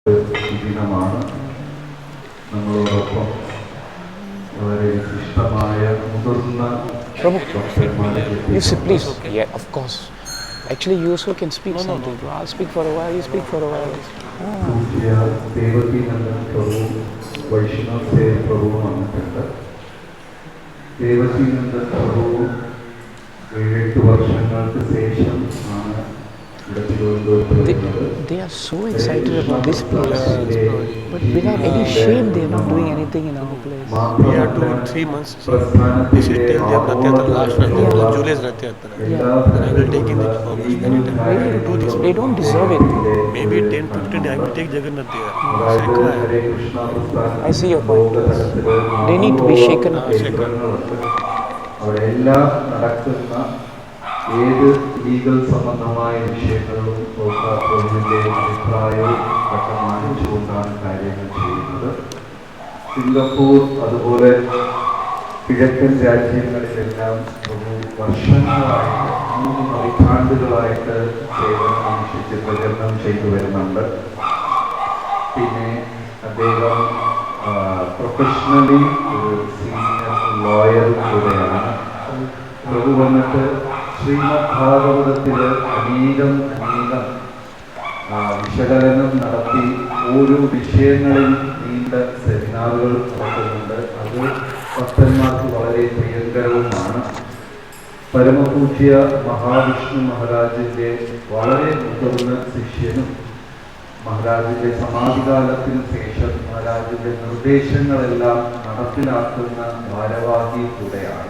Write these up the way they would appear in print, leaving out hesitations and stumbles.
ദിനമാണ്. നമ്മളോടൊപ്പം വളരെ ഇഷ്ടമായ മുതിർന്ന You see, please. Yeah, of course. Actually, you also can speak something. I'll speak for a while, you speak for a while. പൂജ്യ Devaki Nandan പ്രഭു, വൈഷ്ണവ് സേവ പ്രഭു വന്നിട്ടുണ്ട്. ദേവകി നന്ദൻ പ്രഭു 7-8 വർഷങ്ങൾക്ക് ശേഷം ആണ് ഇവിടെ തിരുവനന്തപുരത്ത് വരുന്നത്. They are so excited about this place, but without any shame, they are not doing anything in our place. We are doing 3 months. They should tell them Rath-yatra last Rath-yatra, July's Rath-yatra. And I will take in the August anytime. Really? To do this. They don't deserve it. Maybe 10-15 I will take Jagannath there. I see your point. They need to be shaken up. അവരെല്ലാം നടക്കുന്ന ഏത് legal സംബന്ധമായ വിഷയങ്ങളും പ്രഭുവിൻ്റെ അഭിപ്രായവും ഒക്കെ മാനിച്ചുകൊണ്ടാണ് കാര്യങ്ങൾ ചെയ്യുന്നത്. Singapore അതുപോലെ കിഴക്കൻ രാജ്യങ്ങളിലെല്ലാം പ്രഭു വർഷങ്ങളായിട്ട് 3 പതിറ്റാണ്ടുകളായിട്ട് സേവനം അനുഷ്ഠിച്ച് പ്രചരണം ചെയ്തു വരുന്നുണ്ട്. പിന്നെ അദ്ദേഹം പ്രൊഫഷണലി ഒരു സീനിയർ ലോയർ കൂടെയാണ്. പ്രഭു വന്നിട്ട് ശ്രീമദ്-ഭാഗവതത്തിൽ അനേകം വിശകലനം നടത്തി ഓരോ വിഷയങ്ങളിൽ നീണ്ട സെമിനാറുകൾ നടത്തുന്നുണ്ട്. അത് ഭക്തന്മാർക്ക് വളരെ പ്രിയങ്കരവുമാണ്. പരമപൂജ്യ മഹാവിഷ്ണു മഹാരാജിൻ്റെ വളരെ മുതിർന്ന ശിഷ്യനും മഹാരാജിൻ്റെ സമാധികാലത്തിന് ശേഷം മഹാരാജിൻ്റെ നിർദ്ദേശങ്ങളെല്ലാം നടപ്പിലാക്കുന്ന ഭാരവാഹി കൂടെയാണ്.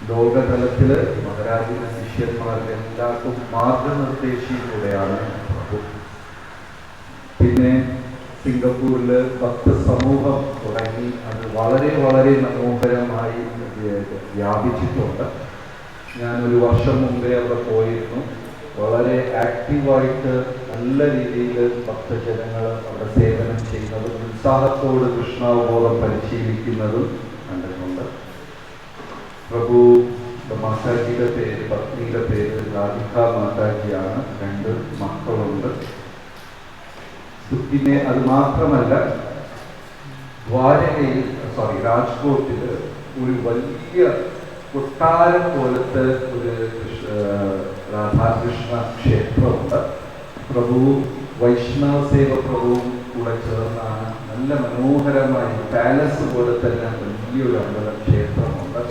ലോകതലത്തിൽ മഹാരാജിൻ്റെ ശിഷ്യന്മാർക്ക് എല്ലാവർക്കും മാർഗനിർദ്ദേശി കൂടെയാണ് പ്രഭു. പിന്നെ സിംഗപ്പൂരിൽ ഭക്ത സമൂഹം തുടങ്ങി അത് വളരെ വളരെ മനോഹരമായി വ്യാപിച്ചിട്ടുണ്ട്. ഞാനൊരു വർഷം മുമ്പേ അവിടെ പോയിരുന്നു. വളരെ ആക്റ്റീവായിട്ട് നല്ല രീതിയിൽ ഭക്തജനങ്ങൾ അവിടെ സേവനം ചെയ്യുന്നതും ഉത്സാഹത്തോട് കൃഷ്ണാവബോധം പരിശീലിക്കുന്നതും കണ്ടിട്ടുണ്ട്. പ്രഭു മാതാജിയുടെ പേര്, പത്നിയുടെ പേര് രാധിക മാതാജിയാണ്. 2 മക്കളുണ്ട്. പിന്നെ അത് മാത്രമല്ല, രാജ്കോട്ടിൽ ഒരു വലിയ കൊട്ടാരം പോലത്തെ ഒരു രാധാകൃഷ്ണ ക്ഷേത്രമുണ്ട്. പ്രഭു വൈഷ്ണവ സേവ പ്രഭുവും കൂടെ ചേർന്നാണ് നല്ല മനോഹരമായ പാലസ് പോലെ തന്നെ വലിയൊരു ക്ഷേത്രമുണ്ട്.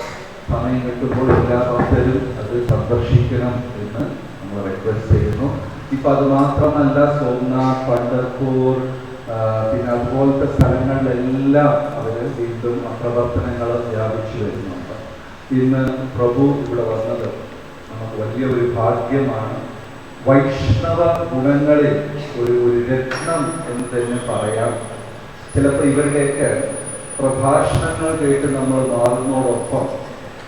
സമയം കിട്ടുമ്പോൾ എല്ലാ ഭക്തരും അത് സന്ദർശിക്കണം എന്ന് നമ്മൾ റിക്വസ്റ്റ് ചെയ്യുന്നു. ഇപ്പം അത് മാത്രമല്ല, സോംനാഥ്, പണ്ഡർപൂർ, പിന്നെ അതുപോലത്തെ സ്ഥലങ്ങളിലെല്ലാം അവർ വീണ്ടും പ്രവർത്തനങ്ങൾ വ്യാപിച്ചു വരുന്നുണ്ട്. ഇന്ന് പ്രഭു ഇവിടെ വന്നത് നമുക്ക് വലിയൊരു ഭാഗ്യമാണ്. വൈഷ്ണവ ഗുണങ്ങളിൽ ഒരു രത്നം എന്ന് തന്നെ പറയാം. ചിലപ്പോൾ ഇവരുടെയൊക്കെ പ്രഭാഷണങ്ങൾ കേട്ട് നമ്മൾ മാറുന്നതോടൊപ്പം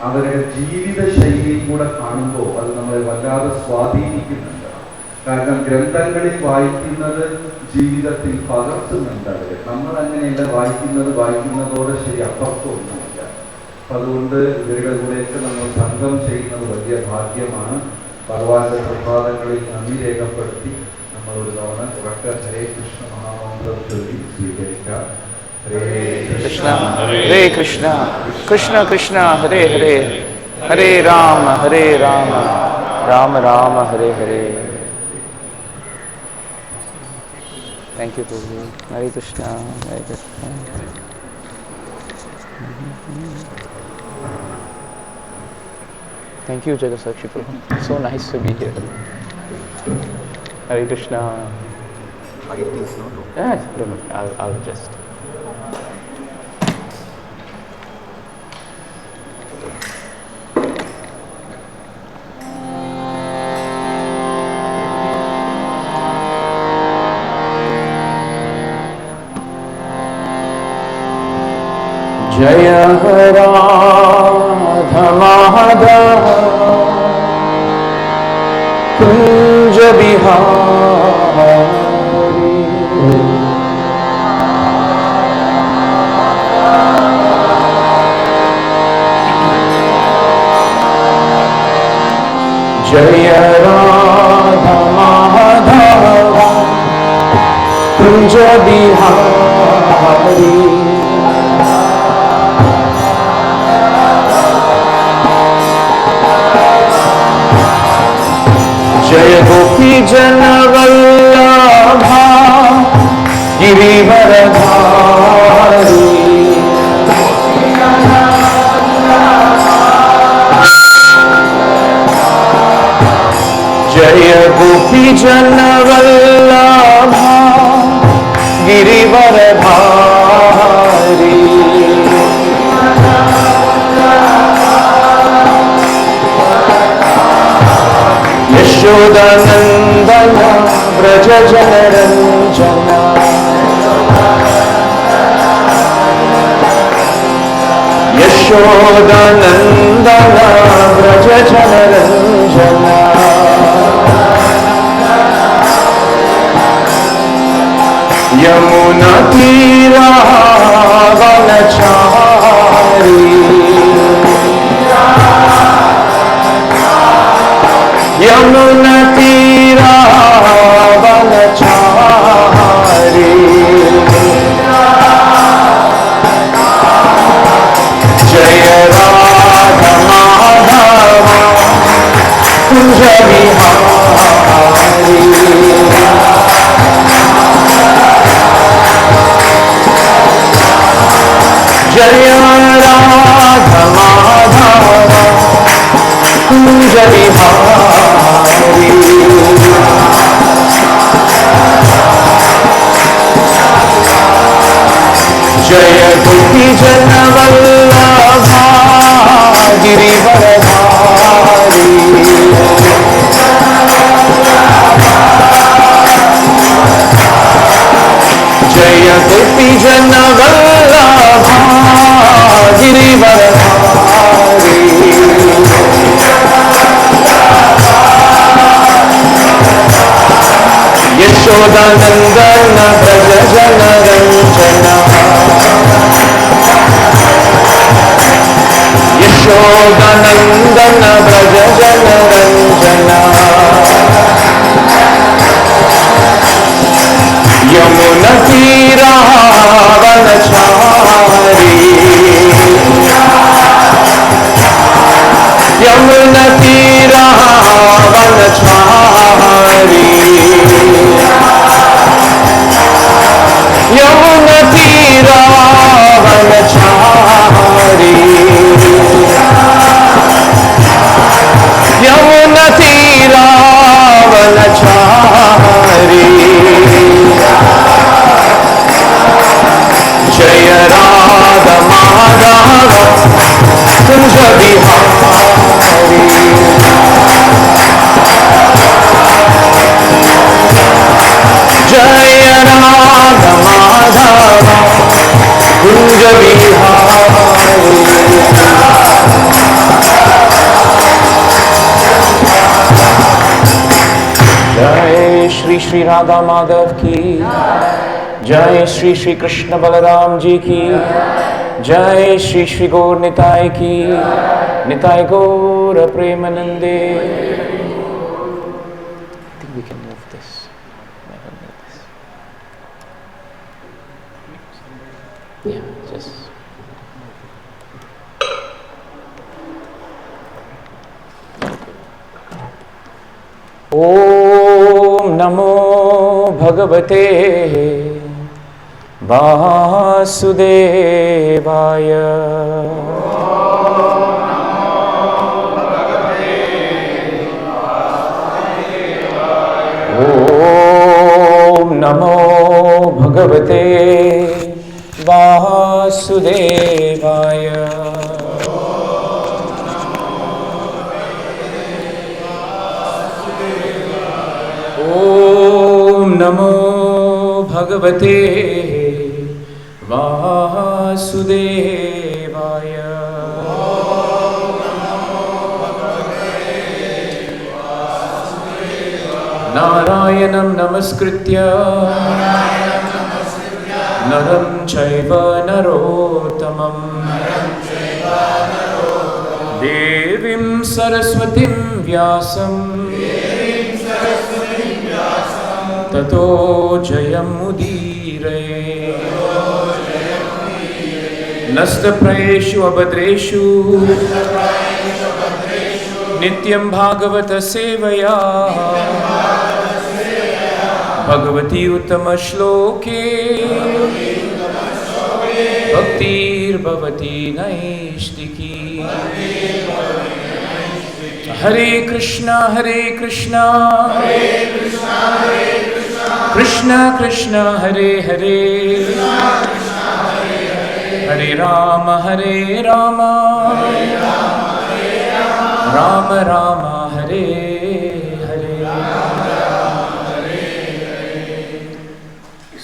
അവരുടെ ജീവിത ശൈലിയും കൂടെ കാണുമ്പോൾ അത് നമ്മളെ വല്ലാതെ സ്വാധീനിക്കുന്നുണ്ട്. കാരണം ഗ്രന്ഥങ്ങളിൽ വായിക്കുന്നത് ജീവിതത്തിൽ പകർത്തുന്നുണ്ട് അവർ. നമ്മൾ അങ്ങനെയല്ല വായിക്കുന്നതോടെ ശരി അപ്പുറത്തൊന്നുമില്ല. അപ്പം അതുകൊണ്ട് ഇവരുടെ കൂടെയൊക്കെ നമ്മൾ സംഘം ചെയ്യുന്നത് വലിയ ഭാഗ്യമാണ്. ഭഗവാന്റെ പ്രസാദങ്ങളിൽ നന്ദി രേഖപ്പെടുത്തി നമ്മൾ ഒരു തവണ ഉറക്കെ ഹരേ കൃഷ്ണ മഹാമന്ത്രം ചൊല്ലി സ്വീകരിക്കാം. ഹരേ Krishna Hare Krishna, Krishna Krishna, Hare Hare, Hare Rama, Rama Rama, Hare Hare. Thank you, Prabhu. Hare Krishna, Hare Krishna. Thank you, Jagasakshi Prabhu. So nice to be here. Hare Krishna. Yeah, I'll just. जय राधा-माधव कुंज बिहारी, जय राधा-माधव कुंज बिहारी जय गोपी जन वल्लभा गिरिवरधारी जय गोपी जन वल्लभा गिरिवरधारी यशोदानंदन व्रज जनरंजना यशोदानंदन व्रज जनरंजना यमुना तीरा वनचारी यमुना तीरा वनचारी जय राधा माधव कुंज बिहारी जय राधा माधव कुंज बिहारी जय गोपी जन वल्लभा गिरिवरधारी जय गोपी जन वल्लभा गिरिवरधारी यशोदानंदन व्रज जनरंजना यशोदानंदन व्रज जनरंजना यमुना तीरा वनचारी यमुना तीरा वनचारी यमुना तीरा वनचारी यमुना तीरा वनचारी जय राधा माधव कुंज बिहारी जय राधा माधव कुंज बिहारी जय श्री श्री राधा माधव की जय श्री श्री कृष्ण बलराम जी की जय श्री श्री गौर निताय की निताय गौर प्रेमानंदे ओम नमो भगवते वासुदेवाय ओम नमो भगवते वासुदेवाय ओम नमो भगवते वासुदेवाय नारायणं नमस्कृत्य नरं चैव नरोत्तमं देवीं सरस्वतीं व्यासं ततो जयमुदीरये वीरये नस्तप्रयेषु अभद्रेषु नित्यं भागवत सेवया भगवती उत्तमश्लोके भक्तिर्भवति नैष्टिकी हरे Krishna Krishna Krishna Hare Hare Hare Ram Ram Ram Hare Hare.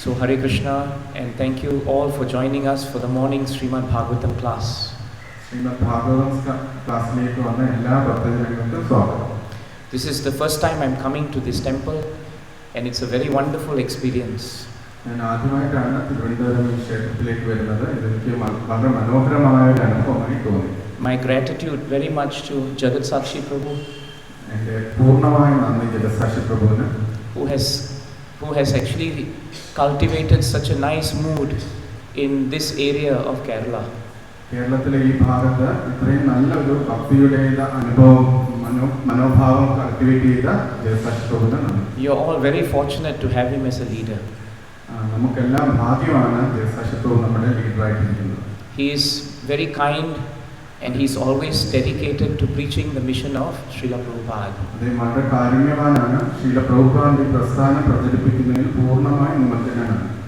So Hare Krishna, and thank you all for joining us for the morning Śrīmad-Bhāgavatam class. This is the first time I'm coming to this temple, and it's a very wonderful experience. My gratitude very much to Jagat Sakshi Prabhu, who has actually cultivated such a nice mood in this area of Kerala. You're all very fortunate to have him as a leader. He is very kind, and he's always dedicated to preaching the mission of Srila Prabhupada.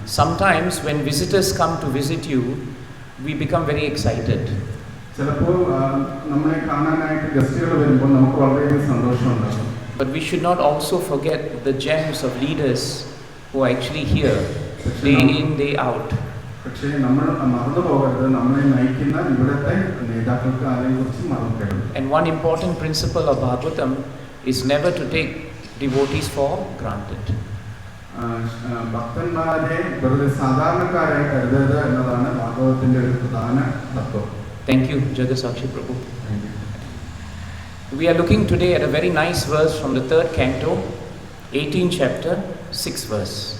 Sometimes when visitors come to visit you, we become very excited. But we should not also forget the gems of leaders who are actually here, day in, day out. And one important principle of Bhagavatam is never to take devotees for granted. Thank you, Jagat Sakshi Prabhu. We are looking today at a very nice verse from the 3rd Canto, 18th chapter, 6th verse.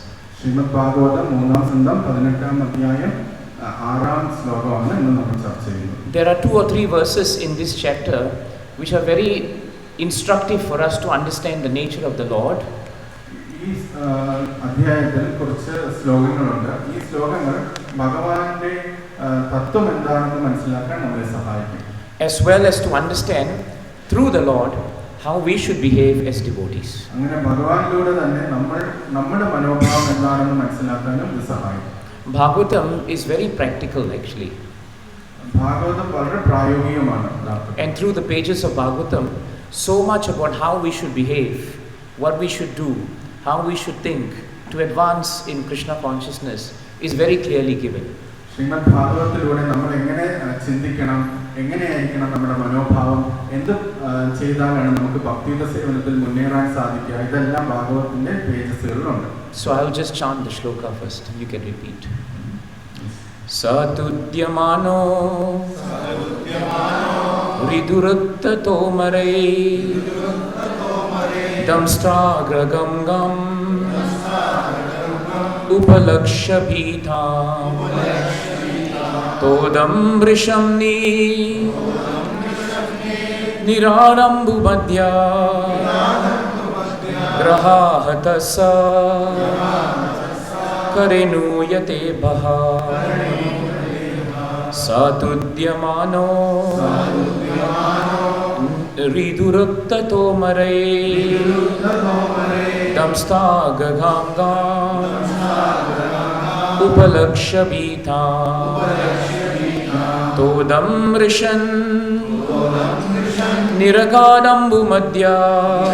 There are 2 or 3 verses in this chapter which are very instructive for us to understand the nature of the Lord. As well as to understand through the Lord how we should behave as devotees. Bhagavatam is very practical actually. And through the pages of Bhagavatam, so much about how we should behave, what we should do, how we should think to advance in Krishna consciousness is very clearly given. Śrīmad-Bhāgavatam നമ്മൾ എങ്ങനെ ചിന്തിക്കണം, എങ്ങനെയായിരിക്കണം നമ്മുടെ മനോഭാവം, എന്ത് ചെയ്താലാണ് നമുക്ക് ഭക്തിയുടെ സേവനത്തിൽ മുന്നേറാൻ സാധിക്കുക, ഇതെല്ലാം ഭാഗവതത്തിന്റെ പേജസുകളിലുണ്ട്. So I'll just chant the shloka first, you can repeat. Sa-tudyamāno ri-durukta-tomarair daṁṣṭrāgra-gāṁ upalakṣya bhītām todam mṛṣan niragād ambu-madhyād grāhāhataḥ sa-kareṇur yathebhaḥ sa-tudyamāno ri-durukta-tomarair daṁṣṭrāgra-gāṁ upalakṣya bhītām todam mṛṣan niragād ambu-madhyād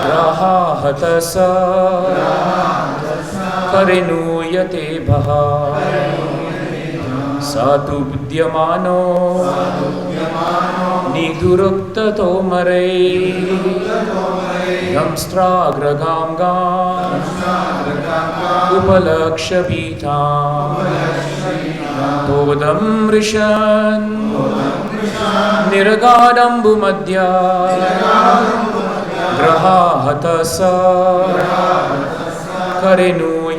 grāhāhataḥ sa-kareṇur yathebhaḥ sa-tudyamāno ri-durukta-tomarair daṁṣṭrāgra-gāṁ upalakṣya bhītām todam mṛṣan niragād ambu-madhyād grāhāhataḥ sa-kareṇuḥ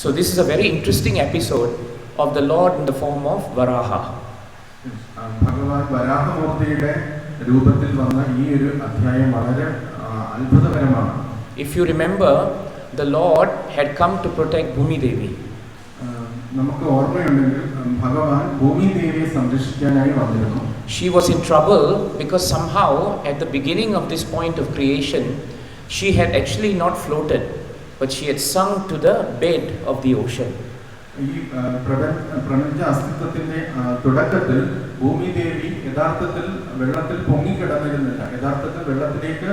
So this is a very interesting episode of the Lord in the form of Varaha. ഭഗവാൻ വരാഹമൂർത്തിയുടെ രൂപത്തിൽ വന്ന ഈ ഒരു അധ്യായം വളരെ അത്ഭുതകരമാണ്. If you remember, the Lord had come to protect Bhumi Devi. നമുക്ക് ഓർമ്മയുണ്ടെങ്കിൽ ഭഗവാൻ ഭൂമി ദേവിയെ സംരക്ഷിക്കാനായി വന്നിരുന്നു. She was in trouble because somehow at the beginning of this point of creation, she had actually not floated, but she had sunk to the bed of the ocean. ഈ പ്രപഞ്ച അസ്തിത്വത്തിന്റെ തുടക്കത്തിൽ ഭൂമി ദേവി യഥാർത്ഥത്തിൽ വെള്ളത്തിൽ പൊങ്ങിക്കിടന്നിരുന്നില്ല, യഥാർത്ഥത്തിൽ വെള്ളത്തിലേക്ക്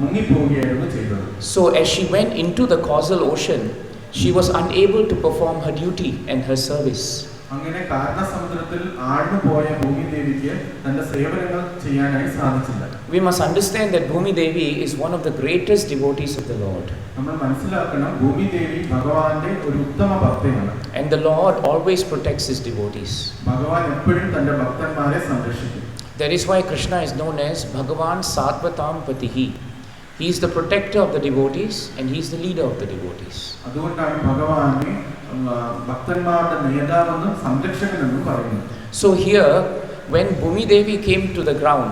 മുങ്ങിപ്പോവുകയായിരുന്നു ചെയ്തത്. So as she went into the causal ocean, she was unable to perform her duty and her service. അങ്ങനെ കാരണസമുദ്രത്തിൽ ആഴ്ന്നു പോയ ഭൂമി ദേവിക്ക് തന്റെ സേവനങ്ങൾ ചെയ്യാനായി സാധിച്ചില്ല. We must understand that Bhumi Devi is one of the greatest devotees of the Lord. നമ്മൾ മനസ്സിലാക്കണം, ഭൂമി ദേവി ഭഗവാന്റെ ഒരു ഉത്തമ ഭക്തയാണ്. And the Lord always protects his devotees. ഭഗവാൻ എപ്പോഴും തന്റെ ഭക്തന്മാരെ സംരക്ഷിക്കും. That is why Krishna is known as Bhagavan Satvatam Patihi. He is the protector of the devotees and he is the leader of the devotees. അതുകൊണ്ടാണ് ഭഗവാനെ ഭക്തന്മാരുടെ നേതാവെന്നും സംരക്ഷകനെന്നും പറയുന്നത്. So here, when Bhumi Devi came to the ground,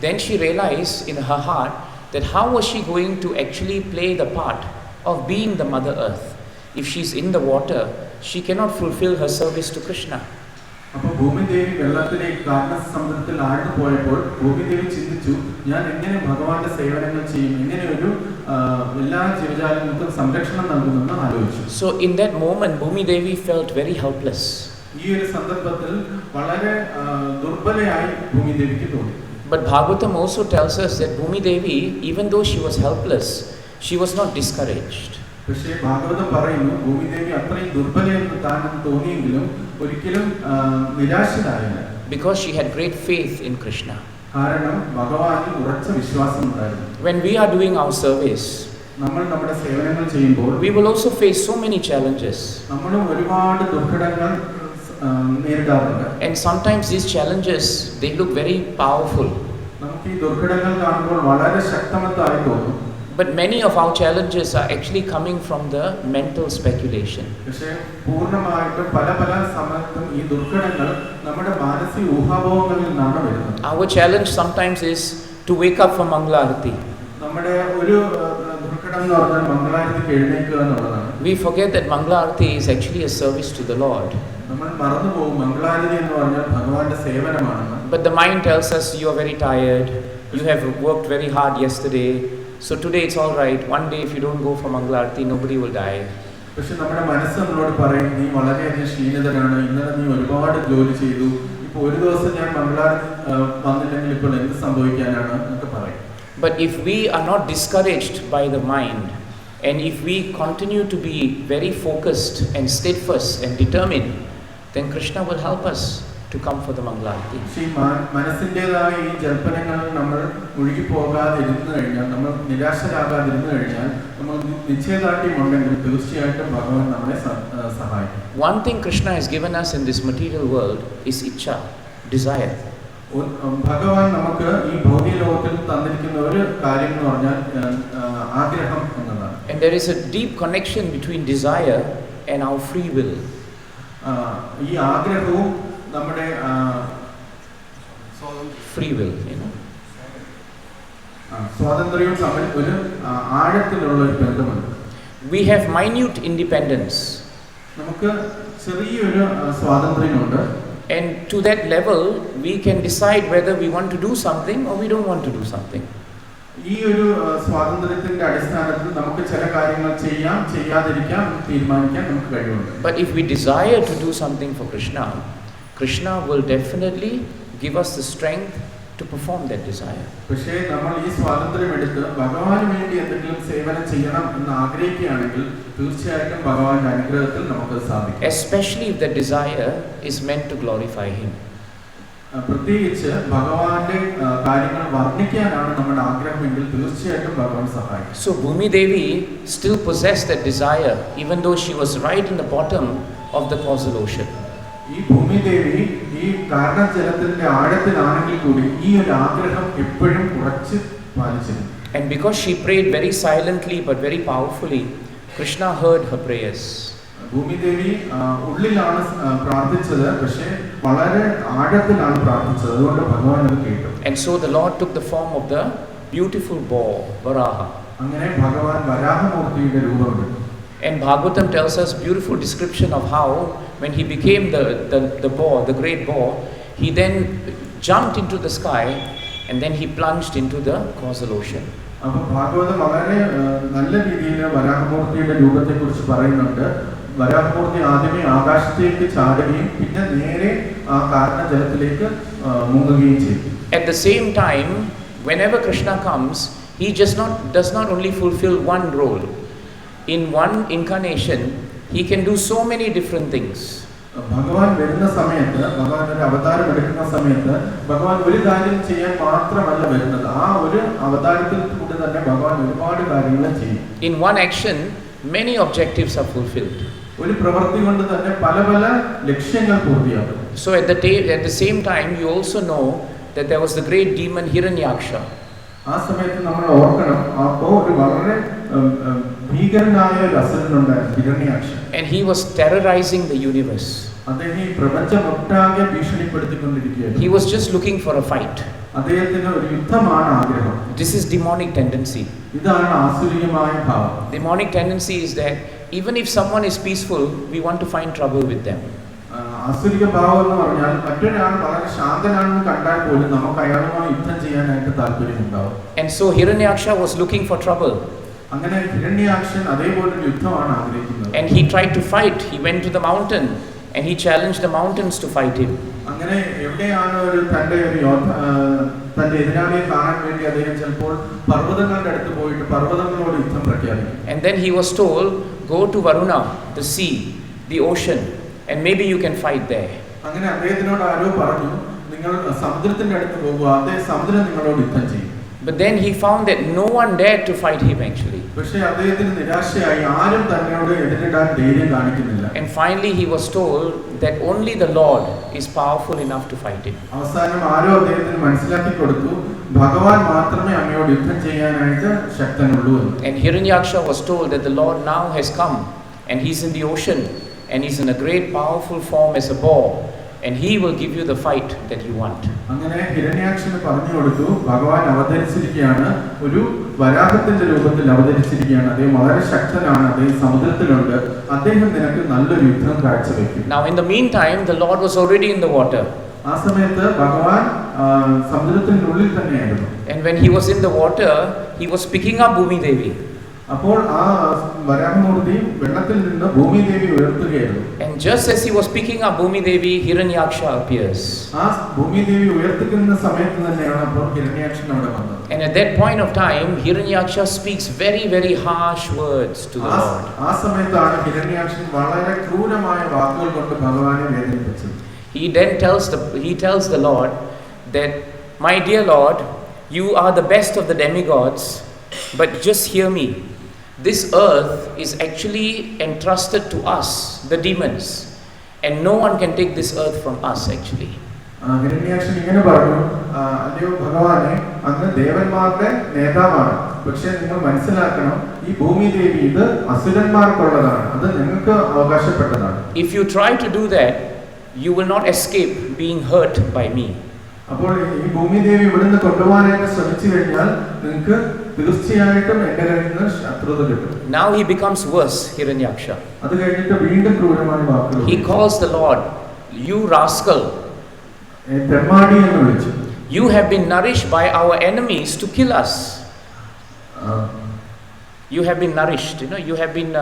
then she realized in her heart that how was she going to actually play the part of being the Mother Earth? If she's in the water, she cannot fulfill her service to Krishna. അപ്പോൾ ഭൂമി ദേവി വെള്ളത്തിലേക്ക് കാരണസമുദ്രത്തിൽ ആഴ്ന്നു പോയപ്പോൾ ഭൂമി ദേവി ചിന്തിച്ചു, ഞാൻ എങ്ങനെ ഭഗവാന്റെ സേവനങ്ങൾ ചെയ്യും, എങ്ങനെ ഒരു എല്ലാ ജീവജാലങ്ങൾക്കും സംരക്ഷണം നൽകുമെന്ന് ആലോചിച്ചു. So in that moment, Bhumi Devi felt very helpless. ഈ ഒരു സന്ദർഭത്തിൽ വളരെ ദുർബലയായി ഭൂമി ദേവിക്ക് തോന്നി. But Bhagavatam also tells us that Bhumi Devi, even though she was helpless, she was not discouraged. പക്ഷേ ഭാഗവതം പറയുന്നു, ഭൂമി ദേവി അത്രയും ദുർബലയെന്ന് താൻ തോന്നിയെങ്കിലും ഒരിക്കലും നിരാശനായില്ല. Because she had great faith in Krishna. കാരണം ഭഗവാനിൽ ഉറച്ച വിശ്വാസം ഉണ്ടായിരുന്നു. When we are doing our service, നമ്മൾ നമ്മുടെ സേവനങ്ങൾ ചെയ്യുമ്പോൾ we will also face so many challenges. നമ്മളും ഒരുപാട് ദുർഘടങ്ങൾ നേരിടാറുണ്ട്. And sometimes these challenges, they look very powerful. നമുക്ക് ഈ ദുർഘടങ്ങൾ കാണുമ്പോൾ വളരെ ശക്തമത്തായി തോന്നും. But many of our challenges are actually coming from the mental speculation. പക്ഷേ പൂർണ്ണമായിട്ടും പല സമയത്തും ഈ ദുർഘടങ്ങൾ നമ്മുടെ മാനസിക ഊഹാപോഹങ്ങളിൽ നിന്നാണ് വരുന്നത്. Our challenge sometimes is to wake up for Mangala Arati. നമ്മുടെ ഒരു ദുർഘടം എന്ന് പറഞ്ഞാൽ മംഗളാരതിക്ക് എഴുന്നേൽക്കുക എന്നുള്ളതാണ്. We forget that Mangala Arati is actually a service to the Lord. നമ്മൾ മറന്നുപോകും മംഗളാരതി എന്ന് പറഞ്ഞാൽ ഭഗവാന്റെ സേവനമാണെന്ന്. But the mind tells us you are very tired, you have worked very hard yesterday, so today it's all right. One day if you don't go for Mangala Arati, nobody will die. പക്ഷെ നമ്മുടെ മനസ്സ് നമ്മളോട് പറയും, നീ വളരെയധികം ക്ഷീണിതനാണ്, ഇന്നലെ നീ ഒരുപാട് ജോലി ചെയ്തു, ഇപ്പോൾ ഒരു ദിവസം ഞാൻ മംഗളാരതി വന്നില്ലെങ്കിൽ ഇപ്പോൾ എന്ത് സംഭവിക്കാനാണ് എന്നൊക്കെ പറയും. But if we are not discouraged by the mind, and if we continue to be very focused and steadfast and determined, then Krishna will help us to come for the Mangala Arati. മനസ്സിൻ്റെതായ ഈ ജൽപ്പനങ്ങളിൽ നമ്മൾ ഒഴുകി പോകാതിരുന്നു കഴിഞ്ഞാൽ, നമ്മൾ നിരാശരാകാതിരുന്നു കഴിഞ്ഞാൽ, നമ്മൾ നിശ്ചയദാർഢ്യം ഉണ്ടെങ്കിൽ തീർച്ചയായിട്ടും ഭഗവാൻ നമ്മളെ സഹായിക്കും. One thing Krishna has given us in this material world is ichcha, desire. ഭഗവാൻ നമുക്ക് ഈ ഭൗതിക ലോകത്തിൽ തന്നിരിക്കുന്ന ഒരു കാര്യം എന്ന് പറഞ്ഞാൽ ആഗ്രഹം എന്നതാണ്. And there is a deep connection between desire and our free will. ഈ ആഗ്രഹവും നമ്മുടെ free will, you know. സ്വാതന്ത്ര്യവും തമ്മിൽ ഒരു ആഴത്തിലുള്ള ഒരു ബന്ധമുണ്ട്. We have minute independence. നമുക്ക് ചെറിയൊരു സ്വാതന്ത്ര്യമുണ്ട്. And to that level, we can decide whether we want to do something or we don't want to do something. ഈ ഒരു സ്വാതന്ത്ര്യത്തിന്റെ അടിസ്ഥാനത്തിൽ നമുക്ക് ചില കാര്യങ്ങൾ ചെയ്യാം, ചെയ്യാതിരിക്കാം, തീരുമാനിക്കാൻ നമുക്ക് കഴിവുണ്ട്. But if we desire to do something for Krishna, Krishna will definitely give us the strength to perform that desire. പക്ഷേ നമ്മൾ ഈ സ്വാതന്ത്ര്യം എടുത്ത് ഭഗവാന് വേണ്ടി എന്തെങ്കിലും സേവനം ചെയ്യണം എന്ന് ആഗ്രഹിക്കുകയാണെങ്കിൽ തീർച്ചയായിട്ടും ഭഗവാന്റെ അനുഗ്രഹത്തിൽ നമുക്ക് സാധിക്കും. Especially if the desire is meant to glorify Him. പ്രത്യേകിച്ച് ഭഗവാന്റെ കാര്യങ്ങൾ വർണ്ണിക്കാനാണ് നമ്മുടെ ആഗ്രഹമെങ്കിൽ തീർച്ചയായിട്ടും ഭഗവാൻ സഹായിക്കും. So Bhumi Devi still possessed that desire even though she was right in the bottom of the causal ocean. ഈ ഭൂമി ദേവി ഈ കാരണജലത്തിന്റെ ആഴത്തിലാണെങ്കിൽ കൂടി ഈ ഒരു ആഗ്രഹം എപ്പോഴും ഉറച്ചു പാലിച്ചിരുന്നു. And because she prayed very silently but very powerfully, Krishna heard her prayers. Bhoomidevi ഉള്ളിലാണ് പ്രാർത്ഥിച്ചത്, പക്ഷേ വളരെ ആഴത്തിലാണ് പ്രാർത്ഥിച്ചത്. അതുകൊണ്ട് ഭഗവാൻ അത് കേട്ടു. And so the Lord took the form of the beautiful boar, Varaha. അങ്ങനെ ഭഗവാൻ വരാഹമൂർത്തിയുടെ രൂപമെടുത്തു. And Bhāgavatam tells us beautiful description of how when he became the boar, the great boar, he then jumped into the sky and then he plunged into the causal ocean. അപ്പോൾ ഭാഗവതം വളരെ നല്ല രീതിയിൽ വരാഹമൂർത്തിയുടെ രൂപത്തെക്കുറിച്ച് പറയുന്നുണ്ട്. വരാഹമൂർത്തി ആദ്യമേ ആകാശത്തേക്ക് ചാടുകയും പിന്നെ നേരെ ആ കാരണജലത്തിലേക്ക് മുങ്ങുകയും ചെയ്തു. At the same time, whenever Krishna comes, he does not only fulfill one role. In one incarnation, he can do so many different things. ഭഗവാൻ വരുന്ന സമയത്ത്, ഭഗവാൻ ഒരു അവതാരം എടുക്കുന്ന സമയത്ത് ഭഗവാൻ ഒരു കാര്യം ചെയ്യാൻ മാത്രമല്ല വരുന്നത്. ആ ഒരു അവതാരത്തിൽ കൂടെ തന്നെ ഭഗവാൻ ഒരുപാട് കാര്യങ്ങൾ ചെയ്യും. In one action, many objectives are fulfilled. ഒരു പ്രവൃത്തി കൊണ്ട് തന്നെ പല പല ലക്ഷ്യങ്ങൾ പൂർത്തിയാക്കും. So at the same time, you also know that there was the great demon Hiraṇyākṣa. ആ സമയത്ത് നമ്മൾ ഓർക്കണം, അപ്പോൾ ഒരു വളരെ ഭീകരനായ ഒരു അസുരനുണ്ടായിരുന്നു, Hiranyaksha. And he was terrorizing the universe. അദ്ദേഹം ഈ പ്രപഞ്ചമൊട്ടാകെ ഭീഷണിപ്പെടുത്തിക്കൊണ്ടിരിക്കുകയായിരുന്നു. He was just looking for a fight. അദ്ദേഹത്തിന് ഒരു യുദ്ധമാണ് ആഗ്രഹം. This is demonic tendency. ഇതാണ് ആസുരികമായ ഭാവം. Demonic tendency is that even if someone is peaceful, we want to find trouble with them. ആസുരിക ഭാവം എന്ന് പറഞ്ഞാൽ മറ്റൊരാൾ വളരെ ശാന്തനാണെന്ന് കണ്ടാൽ പോലും നമുക്ക് അയാളുമായി യുദ്ധം ചെയ്യാനായിട്ട് താല്പര്യമുണ്ടാവും. And so Hiraṇyākṣa was looking for trouble. അങ്ങനെ ഹിരണ്യാക്ഷൻ അതേപോലെ ഒരു യുദ്ധമാണ് ആഗ്രഹിക്കുന്നത്. And he tried to fight. He went to the mountain and he challenged the mountains to fight him. അങ്ങനെ എവിടെയാണ് തന്റെ എതിരാളിയെ കാണാൻ വേണ്ടി അദ്ദേഹം ചിലപ്പോൾ പർവ്വതങ്ങളുടെ അടുത്ത് പോയിട്ട് പർവ്വതങ്ങളോട് യുദ്ധം പ്രഖ്യാപിക്കും. And then he was told, go to Varuna, the sea, the ocean, and maybe you can fight there. അങ്ങനെ അദ്ദേഹത്തിനോട് ആരോ പറഞ്ഞു, നിങ്ങൾ സമുദ്രത്തിന്റെ അടുത്ത് പോകുക, അതേ സമുദ്രം നിങ്ങളോട് യുദ്ധം ചെയ്യും. But then he found that no one dared to fight him actually. പക്ഷേ അദ്ദേഹത്തിന് നിരാശയായി, ആരും തന്നോട് എതിരിടാൻ ധൈര്യം കാണിക്കുന്നില്ല. And finally he was told that only the Lord is powerful enough to fight him. അവസാനം ആരോ അദ്ദേഹത്തിന് മനസ്സിലാക്കി കൊടുത്തു, ഭഗവാൻ മാത്രമേ അങ്ങയോട് യുദ്ധം ചെയ്യാനായിട്ട് ശക്തനുള്ളൂ എന്ന്. And Hiraṇyākṣa was told that the Lord now has come and he's in the ocean and he's in a great powerful form as a boar and he will give you the fight that you want. അങ്ങനെ ഹിരണ്യാക്ഷന് പറഞ്ഞു കൊടുത്തു, ഭഗവാൻ അവതരിച്ചിരിക്കുകയാണ്, ഒരു വരാഹത്തിന്റെ രൂപത്തിൽ അവതരിച്ചിരിക്കുകയാണ്, അദ്ദേഹം വളരെ ശക്തനാണ്, അദ്ദേഹം സമുദ്രത്തിലുണ്ട്, അദ്ദേഹം നിനക്ക് നല്ലൊരു യുദ്ധം കാഴ്ചവെക്കും. Now in the meantime, the Lord was already in the water. ആ സമയത്ത് ഭഗവാൻ സമുദ്രത്തിനുള്ളിൽ തന്നെയായിരുന്നു. And when he was in the water, he was picking up Bhūmi-devi. അപ്പോൾ ആ വരാഹമൂർത്തി വെള്ളത്തിൽ നിന്ന് Bhoomidevi ഉയർത്തുകയായിരുന്നു. And just as he was picking up Bhūmi-devi, Hiraṇyākṣa appears. ആ ഭൂമിദേവി ഉയർത്തുന്ന സമയത്ത് തന്നെയാണ് അപ്പോൾ ഹിരണ്യാക്ഷൻ അവിടെ വന്നത്. And at that point of time, Hiraṇyākṣa speaks very, very harsh words to the Lord. ആ സമയത്താണ് ഹിരണ്യാക്ഷൻ വളരെ ക്രൂരമായ വാക്കുകൾ കൊണ്ട് ഭഗവാനെ വേദനിപ്പിച്ചത്. He then tells the Lord that, my dear Lord, you are the best of the demigods, but just hear me. This earth is actually entrusted to us, the demons, and no one can take this earth from us actually. Hiranyaksha ഇങ്ങനെ പറഞ്ഞു, അല്ലയോ ഭഗവാനെ, അങ്ങ് ദേവന്മാരുടെ നേതാവാണ്, പക്ഷെ നിങ്ങൾ മനസ്സിലാക്കണം, ഈ ഭൂമിദേവി ഇത് അസുരന്മാർക്കുള്ളതാണ്, അത് നിങ്ങൾക്ക് അവകാശപ്പെട്ടതാണ്. If you try to do that, you will not escape being hurt by me. അപ്പോൾ ഈ ഭൂമിദേവി ഇവിടുന്ന് കൊണ്ടുപോകാനായിട്ട് ശ്രമിച്ചു കഴിഞ്ഞാൽ നിങ്ങൾക്ക് തീർച്ചയായിട്ടും എന്റെ കയ്യിൽ നിന്ന് ശത്രുത കിട്ടും. Now he becomes worse, Hiraṇyākṣa. അത് കഴിഞ്ഞിട്ട് വീണ്ടും ക്രൂരമായ വാക്കുകൾ. He calls the Lord, you rascal. തെമ്മാടി എന്ന് വിളിച്ചു. You have been nourished by our enemies to kill us. You have been nourished, you have been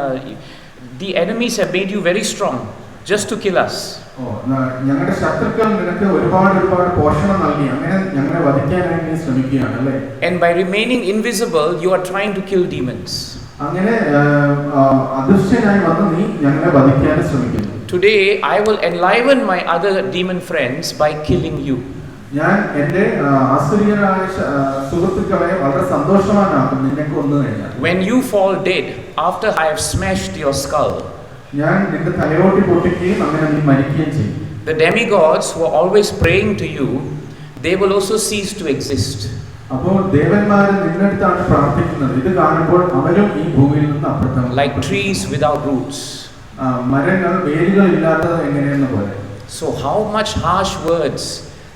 the enemies have made you very strong just to kill us. ഞങ്ങളുടെ ശത്രുക്കൾ നിനക്ക് ഒരുപാട് പോഷണം നൽകി, അങ്ങനെ ഞങ്ങളെ വധിക്കാനായി നീ ശ്രമിക്കുകയാണ് അല്ലേ? And by remaining invisible, you are trying to kill demons. അങ്ങനെ അദൃശ്യനായി വന്ന് നീ ഞങ്ങളെ വധിക്കാൻ ശ്രമിക്കുന്നു. Today I will enliven my other demon friends by killing you. ഞാൻ എൻ്റെ ആസുരികരായ സുഹൃത്തുക്കളെ വളരെ സന്തോഷവാനാക്കും നിന്നെ കൊന്നു കഴിഞ്ഞാൽ. When you fall dead after I have smashed your skull, ഞാൻ നിന്റെ തലയോട്ടി പൊട്ടിക്കുകയും അങ്ങനെ നീ മരിക്കുകയും ചെയ്യും. The demigods who are always praying to you, they will also cease to exist. അപ്പോൾ ദേവന്മാർ നിന്നടുത്താണ് പ്രാർത്ഥിക്കുന്നത്, ഇത് കാണുമ്പോൾ അവരും ഈ ഭൂമിയിൽ നിന്ന് അപ്രത്യക്ഷമാകും. Like trees without roots. മരങ്ങൾ വേരുകൾ ഇല്ലാത്തത് എങ്ങനെയെന്ന് പോലെ. So how much harsh words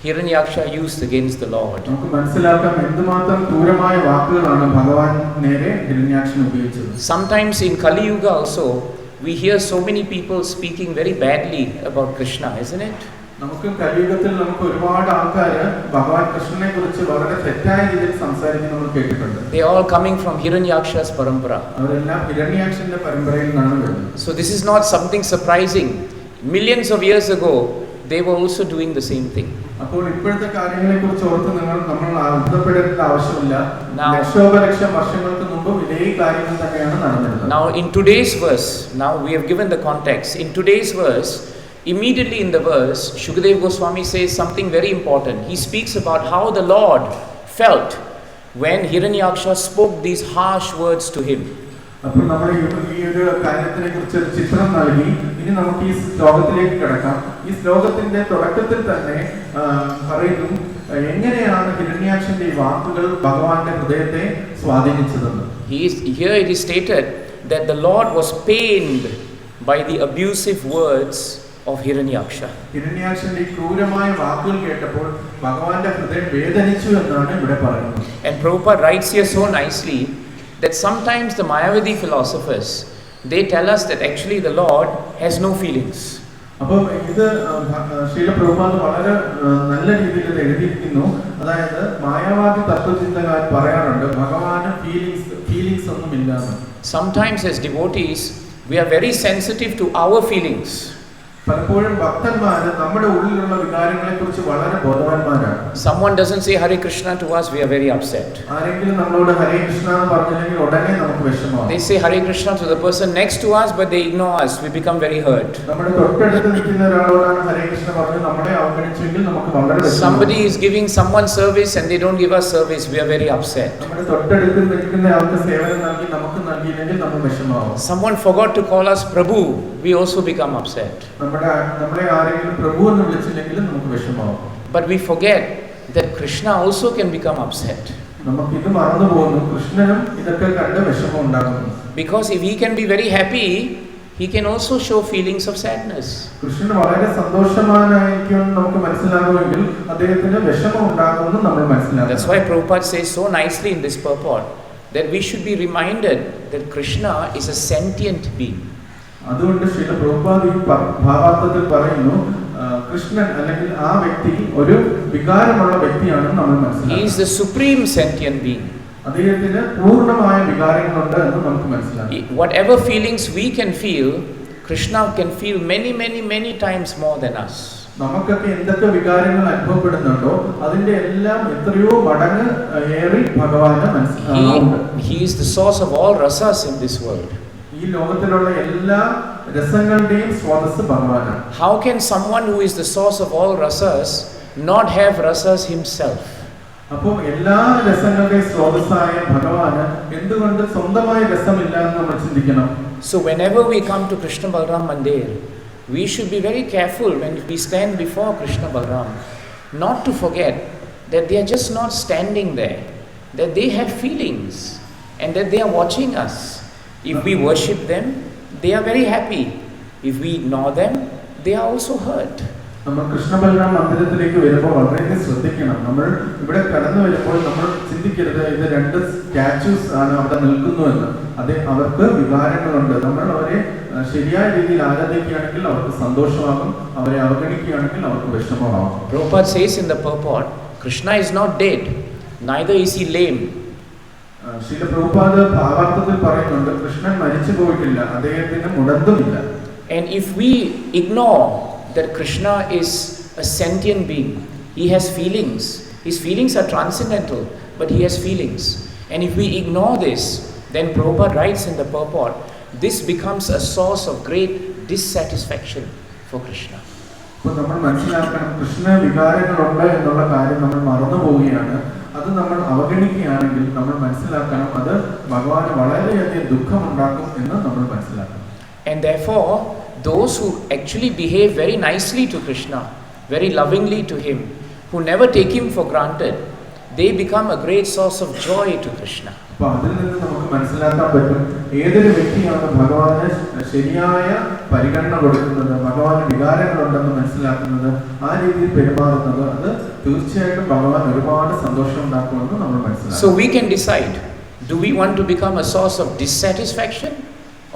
Hiraṇyākṣa used against the Lord. നമുക്ക് മനസ്സിലാക്കാം എന്തുമാത്രം ക്രൂരമായ വാക്കുകളാണ് ഭഗവാൻ നേരെ ഹിരണ്യാക്ഷൻ ഉപയോഗിച്ചത്. Sometimes in Kali Yuga also we hear so many people speaking very badly about Krishna, isn't it? നമുക്ക് കലിയുഗത്തിൽ നമുക്ക് ഒരുപാട് ആൾക്കാർ ഭഗവാൻ കൃഷ്ണനെ കുറിച്ച് വളരെ തെറ്റായ രീതിയിൽ സംസാരിക്കുന്നത് നമ്മൾ കേട്ടിട്ടുണ്ട്. They are all coming from Hiraṇyākṣa's parampara. അവരെല്ലാം ഹിരണ്യാക്ഷന്റെ പരമ്പരയിൽ നിന്നാണ് വരുന്നത്. So this is not something surprising. Millions of years ago they were also doing the same thing. അപ്പോൾ ഇപ്പോഴത്തെ കാര്യങ്ങളെ കുറിച്ച് ഓർത്ത് നമ്മൾ അത്ഭുതപ്പെടേണ്ട ആവശ്യമില്ല. ലക്ഷോപലക്ഷം വർഷങ്ങൾക്ക് മുമ്പ് ഇതേ കാര്യങ്ങൾ തന്നെയാണ് നടന്നിരുന്നത്. Now in today's verse, now we have given the context. In today's verse, immediately in the verse, Shukadeva Goswami says something very important. He speaks about how the Lord felt when Hiraṇyākṣa spoke these harsh words to him. അപ്പോൾ നമ്മൾ ഈ ഒരു കാര്യത്തിനെ കുറിച്ച് ചിത്രം നൽകി. ഇനി നമുക്ക് ഈ ശ്ലോകത്തിലേക്ക് കടക്കാം. ഈ ശ്ലോകത്തിന്റെ തുടക്കത്തിൽ തന്നെ പറയുന്നു എങ്ങനെയാണ് ഹിരണ്യാക്ഷന്റെ ഈ വാക്കുകൾ ഭഗവാന്റെ ഹൃദയത്തെ സ്വാധീനിച്ചതെന്ന്. Here it is stated that the Lord was pained by the abusive words of Hiraṇyākṣa. ഹിരണ്യാക്ഷന്റെ ഈ ക്രൂരമായ വാക്കുകൾ കേട്ടപ്പോൾ ഭഗവാന്റെ ഹൃദയം വേദനിച്ചു എന്നാണ് ഇവിടെ പറയുന്നത്. And Prabhupada writes here so nicely that sometimes the Mayavadi philosophers, they tell us that actually the Lord has no feelings. അപ്പോൾ ഇത് ശ്രീല പ്രഭുപാദ് വളരെ നല്ല രീതിയിൽ ഇത് എഴുതിയിരിക്കുന്നു. അതായത് മായാവാദി തത്വചിന്തകർ പറയാറുണ്ട് ഭഗവാന് ഫീലിങ്സ് ഒന്നുമില്ല. Sometimes as devotees we are very sensitive to our feelings. പലപ്പോഴും ഭക്തന്മാര് നമ്മുടെ ഉള്ളിലുള്ള വികാരങ്ങളെ കുറിച്ച് വളരെ ബോധവാന്മാരാണ്. Someone doesn't say Hare Krishna to us, we are very upset. ആരെങ്കിലും നമ്മളോട് ഹരേ കൃഷ്ണ എന്ന് പറഞ്ഞില്ലെങ്കിൽ ഉടനെ നമുക്ക് വിഷമമാണ്. They say Hare Krishna to the person next to us, but they ignore us, we become very hurt. നമ്മുടെ തൊട്ടടുത്ത് നിൽക്കുന്ന ഒരാളോടാണ് ഹരേ കൃഷ്ണ പറഞ്ഞ് നമ്മളെ അവഗണിച്ചെങ്കിൽ നമുക്ക് വളരെ വിഷമമാണ്. Somebody is giving someone service and they don't give us service, we are very upset. നമ്മുടെ തൊട്ടടുത്ത് നിൽക്കുന്ന ആൾക്ക് സേവനം നൽകി നമുക്ക് നൽകിയില്ലെങ്കിൽ നമ്മൾ വിഷമമാവും. Someone forgot to call us Prabhu, we also become upset. നമ്മളെ ആരെങ്കിലും പ്രഭു എന്ന് വിളിച്ചില്ലെങ്കിൽ നമുക്ക് വിഷമമാവും. But we forget that Krishna also can become upset. നമുക്ക് ഇത് മറന്നു പോകുന്നു. കൃഷ്ണനും ഇതൊക്കെ കണ്ട് വിഷമം ഉണ്ടാകുന്നു. Because if he can be very happy, he can also show feelings of sadness. Krishnan വളരെ സന്തോഷവാനായിരിക്കും നമുക്ക് മനസ്സിലാകുമെങ്കിൽ അദ്ദേഹത്തിന് വിഷമം ഉണ്ടാകുമെന്ന് നമ്മൾ മനസ്സിലാക്കണം. That's why Prabhupada says so nicely in this purport that we should be reminded that Krishna is a sentient being. അതുകൊണ്ട് ശ്രീല പ്രഭുപാദ് ഈ ഭാവാർത്ഥത്തിൽ പറയുന്നു കൃഷ്ണൻ അല്ലെങ്കിൽ ആ വ്യക്തി ഒരു വികാരമുള്ള വ്യക്തിയാണെന്ന് നമ്മൾ മനസ്സിലാക്കണം. He is the supreme sentient being. അദ്ദേഹത്തിന് പൂർണ്ണമായ വികാരങ്ങളുണ്ട് എന്ന് നമുക്ക് മനസ്സിലാക്കാം. Whatever feelings we can feel, Krishna can feel many times more than us. നമുക്കൊക്കെ എന്തൊക്കെ വികാരങ്ങൾ അനുഭവപ്പെടുന്നുണ്ടോ അതിന്റെ എല്ലാം എത്രയോ മടങ്ങ് ഏറി ഭഗവാന് മനസ്സിലാകുന്നുണ്ട്. He is the source of all rasas in this world. ഈ ലോകത്തിലുള്ള എല്ലാ രസങ്ങളുടെയും സ്രോതസ്സ് ഭഗവാനാണ്. How can someone who is the source of all rasas not have rasas himself? അപ്പോൾ എല്ലാ രസങ്ങളുടെയും സ്രോതസ്സായ ഭഗവാന് എന്തുകൊണ്ട് സ്വന്തമായ രസമില്ല എന്ന് നമ്മൾ ചിന്തിക്കണം. So whenever we come to Krishna Balram Mandir, we should be very careful when we stand before Krishna Balram, not to forget that they are just not standing there, that they have feelings and that they are watching us. If we worship them, they are very happy. If we ignore them, they are also hurt. നമ്മൾ കൃഷ്ണ ബലറാം മന്ദിരത്തിലേക്ക് വരുമ്പോൾ വളരെ ശ്രദ്ധിക്കണം. നമ്മൾ ഇവിടെ കടന്നു വരുമ്പോൾ നമ്മൾ ചിന്തിക്കരുത് ഇത് രണ്ട് സ്റ്റാച്യൂസ് ആണ് അവിടെ നിൽക്കുന്നുവെന്ന്. അവർക്ക് വികാരങ്ങളുണ്ട്. നമ്മൾ അവരെ ശരിയായ രീതിയിൽ ആരാധിക്കുകയാണെങ്കിൽ അവർക്ക് സന്തോഷമാകും, അവരെ അവഗണിക്കുകയാണെങ്കിൽ അവർക്ക് വിഷമമാകും. Prabhupada says in the purport, Krishna is not dead, neither is he lame. Srila Prabhupada ഭാവാർത്ഥത്തിൽ പറയുന്നുണ്ട് കൃഷ്ണൻ മരിച്ചു പോയിട്ടില്ല, അദ്ദേഹത്തിന് മുടന്തുമില്ല. And if we ignore that Krishna is a sentient being, he has feelings, his feelings are transcendental, but he has feelings, and if we ignore this, then Prabhupada writes in the purport, this becomes a source of great dissatisfaction for Krishna. അപ്പോൾ നമ്മൾ മനസ്സിലാക്കണം കൃഷ്ണ വികാരങ്ങളുണ്ട് എന്നുള്ള കാര്യം നമ്മൾ മറന്നു പോവുകയാണ്. അത് നമ്മൾ അവഗണിക്കുകയാണെങ്കിൽ നമ്മൾ മനസ്സിലാക്കണം അത് ഭഗവാന് വളരെയധികം ദുഃഖമുണ്ടാക്കും എന്ന് നമ്മൾ മനസ്സിലാക്കണം. And therefore those who actually behave very nicely to Krishna, very lovingly to him, who never take him for granted, they become a great source of joy to Krishna. അപ്പോൾ അതിൽ നിന്ന് നമുക്ക് മനസ്സിലാക്കാൻ പറ്റും ഏതൊരു വ്യക്തിയാണ് ഭഗവാന് ശരിയായ പരിഗണന കൊടുക്കുന്നത്, ഭഗവാന് വികാരങ്ങളുണ്ടെന്ന് മനസ്സിലാക്കുന്നത്, ആ രീതിയിൽ പെരുമാറുന്നത്, അത് തീർച്ചയായിട്ടും ഭഗവാൻ ഒരുപാട് സന്തോഷം ഉണ്ടാക്കുമെന്ന് നമ്മൾ മനസ്സിലാക്കും. So we can decide, do we want to become a source of dissatisfaction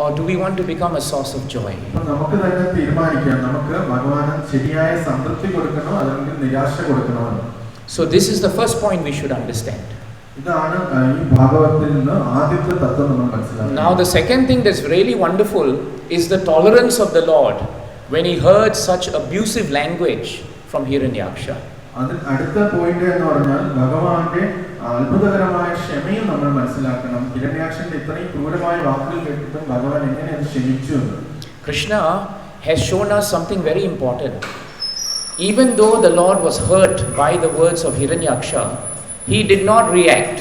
or do we want to become a source of joy? അപ്പോൾ നമുക്ക് തന്നെ തീരുമാനിക്കാം, നമുക്ക് ഭഗവാന് ശരിയായ സംതൃപ്തി കൊടുക്കണോ അല്ലെങ്കിൽ നിരാശ കൊടുക്കണോ എന്ന്. So this is the first point we should understand. ഇതാണ് ഈ ഭാഗവതത്തിൽ നിന്ന് ആദ്യത്തെ തത്വം നമ്മൾ മനസ്സിലാക്കുന്നത്. Now the second thing that's really wonderful is the tolerance of the Lord when he heard such abusive language from Hiraṇyākṣa. അതിൽ അടുത്ത പോയിന്റ് എന്ന് പറഞ്ഞാൽ ഭഗവാന്റെ അത്ഭുതകരമായ ക്ഷമയും നമ്മൾ മനസ്സിലാക്കണം. ഹിരണ്യാക്ഷന്റെ ഇത്രയും ക്രൂരമായ വാക്കുകൾ കേട്ടിട്ടും ഭഗവാൻ എങ്ങനെ അത് ക്ഷമിച്ചു എന്ന്. Krishna has shown us something very important. Even though the Lord was hurt by the words of Hiraṇyākṣa, he did not react.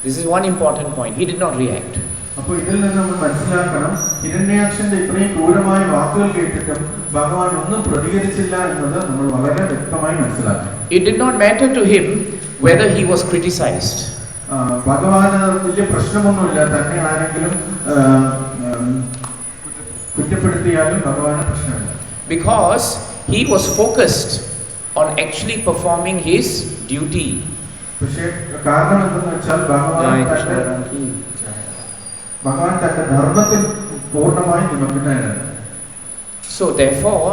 This is one important point. He did not react. അപ്പോൾ ഇതിൽ നിന്ന് നമ്മൾ മനസ്സിലാക്കണം, ഹിരണ്യാക്ഷന്റെ ഇത്രയും ക്രൂരമായ വാക്കുകൾ കേട്ടിട്ടും ഭഗവാൻ ഒന്നും പ്രതികരിച്ചില്ല എന്നത് നമ്മൾ വളരെ വ്യക്തമായി മനസ്സിലാക്കണം. It did not matter to him whether he was criticized. ഭഗവാന് വലിയ പ്രശ്നമൊന്നുമില്ല, തന്നെ ആരെങ്കിലും കുറ്റപ്പെടുത്തിയാലും ഭഗവാന് പ്രശ്നമില്ല. Because he was focused on actually performing his duty. പക്ഷേ കാരണം എന്തെന്ന് വെച്ചാൽ ഭഗവാൻ തന്റെ ധർമ്മത്തിൽ പൂർണ്ണമായി നിമഗ്നനാണ്. So therefore,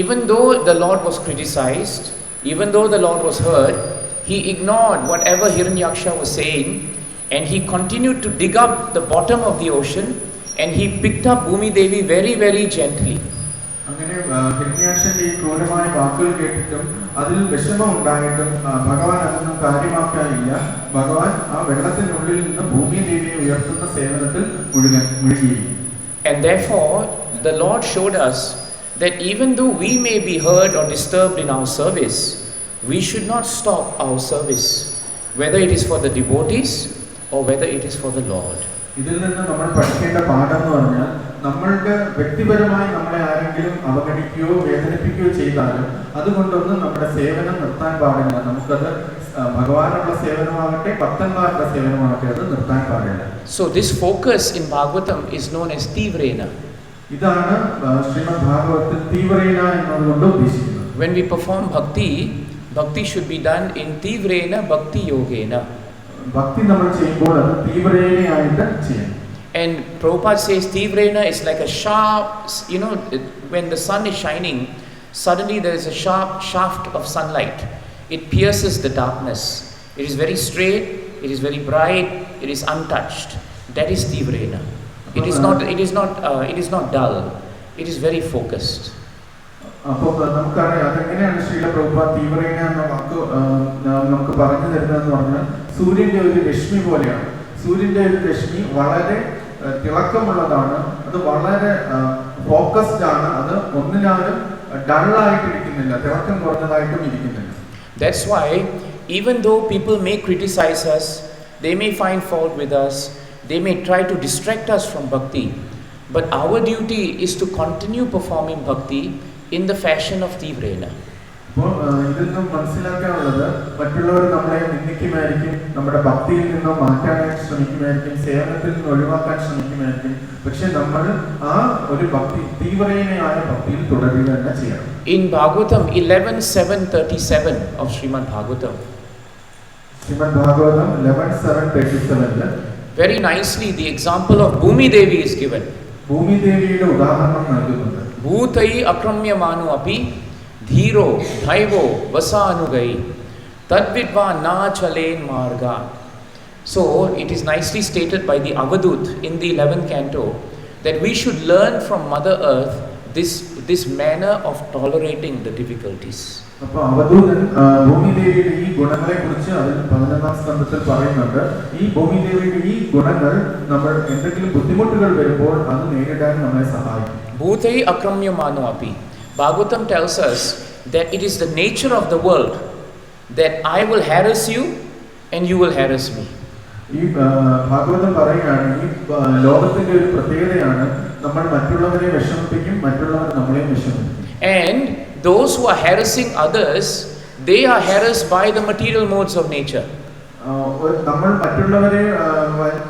even though the Lord was criticized, even though the Lord was hurt, he ignored whatever Hiraṇyākṣa was saying and he continued to dig up the bottom of the ocean and he picked up Bhumi Devi very, very gently. അങ്ങനെ ഹിരണ്യാക്ഷന്റെ ഈ ക്രൂരമായ വാക്കുകൾ കേട്ടിട്ടും അതിൽ വിഷമം ഉണ്ടായിട്ടും ഭഗവാൻ അതൊന്നും കാര്യമാക്കാനില്ല. ഭഗവാൻ ആ വെള്ളത്തിനുള്ളിൽ നിന്ന് ഭൂമി ദേവിയെ ഉയർത്തുന്ന സേവനത്തിൽ മുഴുകി. And therefore, the Lord showed us that even though we may be hurt or disturbed in our service, we should not stop our service, whether it is for the devotees or whether it is for the Lord. ഇതിൽ നിന്ന് നമ്മൾ പഠിക്കേണ്ട പാഠം എന്ന് പറഞ്ഞാൽ, നമ്മളുടെ വ്യക്തിപരമായി നമ്മളെ ആരെങ്കിലും അവഗണിക്കുകയോ വേദനിപ്പിക്കുകയോ ചെയ്താലും അതുകൊണ്ടൊന്നും നമ്മുടെ സേവനം നിർത്താൻ പാടില്ല. നമുക്കത് ഭഗവാനുള്ള സേവനമാകട്ടെ ഭക്തന്മാരുടെ സേവനമാകട്ടെ അത് നിർത്താൻ പാടില്ല. So this focus in Bhāgavatam is known as tīvrena. ഇതാണ് ശ്രീമദ്-ഭാഗവതത്തിൽ തീവ്രേന എന്നതുകൊണ്ട് ഉദ്ദേശിക്കുന്നത്. When we perform bhakti, bhakti should be done in tīvrena bhakti yogena. ഭക്തി നമ്മൾ ചെയ്യുമ്പോൾ അത് തീവ്രേനയായിട്ട് ചെയ്യണം. And Prabhupada says tīvrena is like a sharp, when the sun is shining, suddenly there is a sharp shaft of sunlight. It pierces the darkness. It is very straight, it is very bright, it is untouched. That is tīvrena. It is not dull. It is very focused. അപ്പോൾ നമുക്കറിയാം അതെങ്ങനെയാണ് ശ്രീല പ്രഭുപാദ് തീവ്രേന എന്ന വാക്ക് നമുക്ക് പറഞ്ഞു തരുന്നതെന്ന് പറഞ്ഞാൽ, സൂര്യന്റെ ഒരു രശ്മി പോലെയാണ്. സൂര്യന്റെ ഒരു രശ്മി വളരെ തിളക്കമുള്ളതാണ്, അത് വളരെ ഫോക്കസ്ഡ് ആണ്, അത് ഒന്നിനാലും ഡള്ളായിട്ട് ഇരിക്കുന്നില്ല, തിളക്കം കുറഞ്ഞതായിട്ടും ഇരിക്കുന്നില്ല. That's why even though people may criticize us, they may find fault with us, they may try to distract us from bhakti, but our duty is to continue performing bhakti in the fashion of tīvrena. അപ്പോൾ ഇതിൽ നിന്നും മനസ്സിലാക്കാനുള്ളത്, മറ്റുള്ളവർ നമ്മളെ നിന്ദിക്കുമായിരിക്കും, നമ്മുടെ ഭക്തിയിൽ നിന്നും മാറ്റാനായിട്ട് ശ്രമിക്കുമായിരിക്കും, സേവനത്തിൽ നിന്ന് ഒഴിവാക്കാൻ ശ്രമിക്കുമായിരിക്കും. പക്ഷെ നമ്മൾ ആ ഒരു ഭക്തി തീവ്രേനയായ ഭക്തിയിൽ തുടരുക തന്നെ ചെയ്യണം. In Bhāgavatam 11:7-37 of Śrīmad-Bhāgavatam, Śrīmad-Bhāgavatam 11:7-37 very nicely the example of Bhumi Devi is given. ഭൂമി ദേവിയുടെ ഉദാഹരണം നൽകുന്നുണ്ട്. Bhūtai akramyamāno api dhīro dhaivo vasanugai tadvidva na chalen marga. So it is nicely stated by the Avadut in the 11th canto that we should learn from Mother Earth this manner of tolerating the difficulties. അപ്പോൾ അവധൂതൻ ഭൂമി ദേവിയുടെ ഈ ഗുണങ്ങളെ കുറിച്ച് അതിൽ 11ാം സ്കന്ധത്തിൽ പറയുന്നുണ്ട്. ഈ ഭൂമി ദേവിയുടെ ഈ ഗുണങ്ങൾ നമ്മൾ എന്തെങ്കിലും ബുദ്ധിമുട്ടുകൾ വരുമ്പോൾ അത് നേരിടാൻ നമ്മളെ സഹായിക്കും. Bhūtai akramyamāno api. Bhāgavatam tells us that it is the nature of the world that I will harass you and you will harass me. ഈ ഭാഗവതം പറയുകയാണ്, ഈ ലോകത്തിന്റെ ഒരു പ്രത്യേകതയാണ്, നമ്മൾ മറ്റുള്ളവരെ വിഷമിപ്പിക്കും, മറ്റുള്ളവർ നമ്മളെ വിഷമിപ്പിക്കും. And those who are harassing others, they are harassed by the material modes of nature. നമ്മൾ മറ്റുള്ളവരെ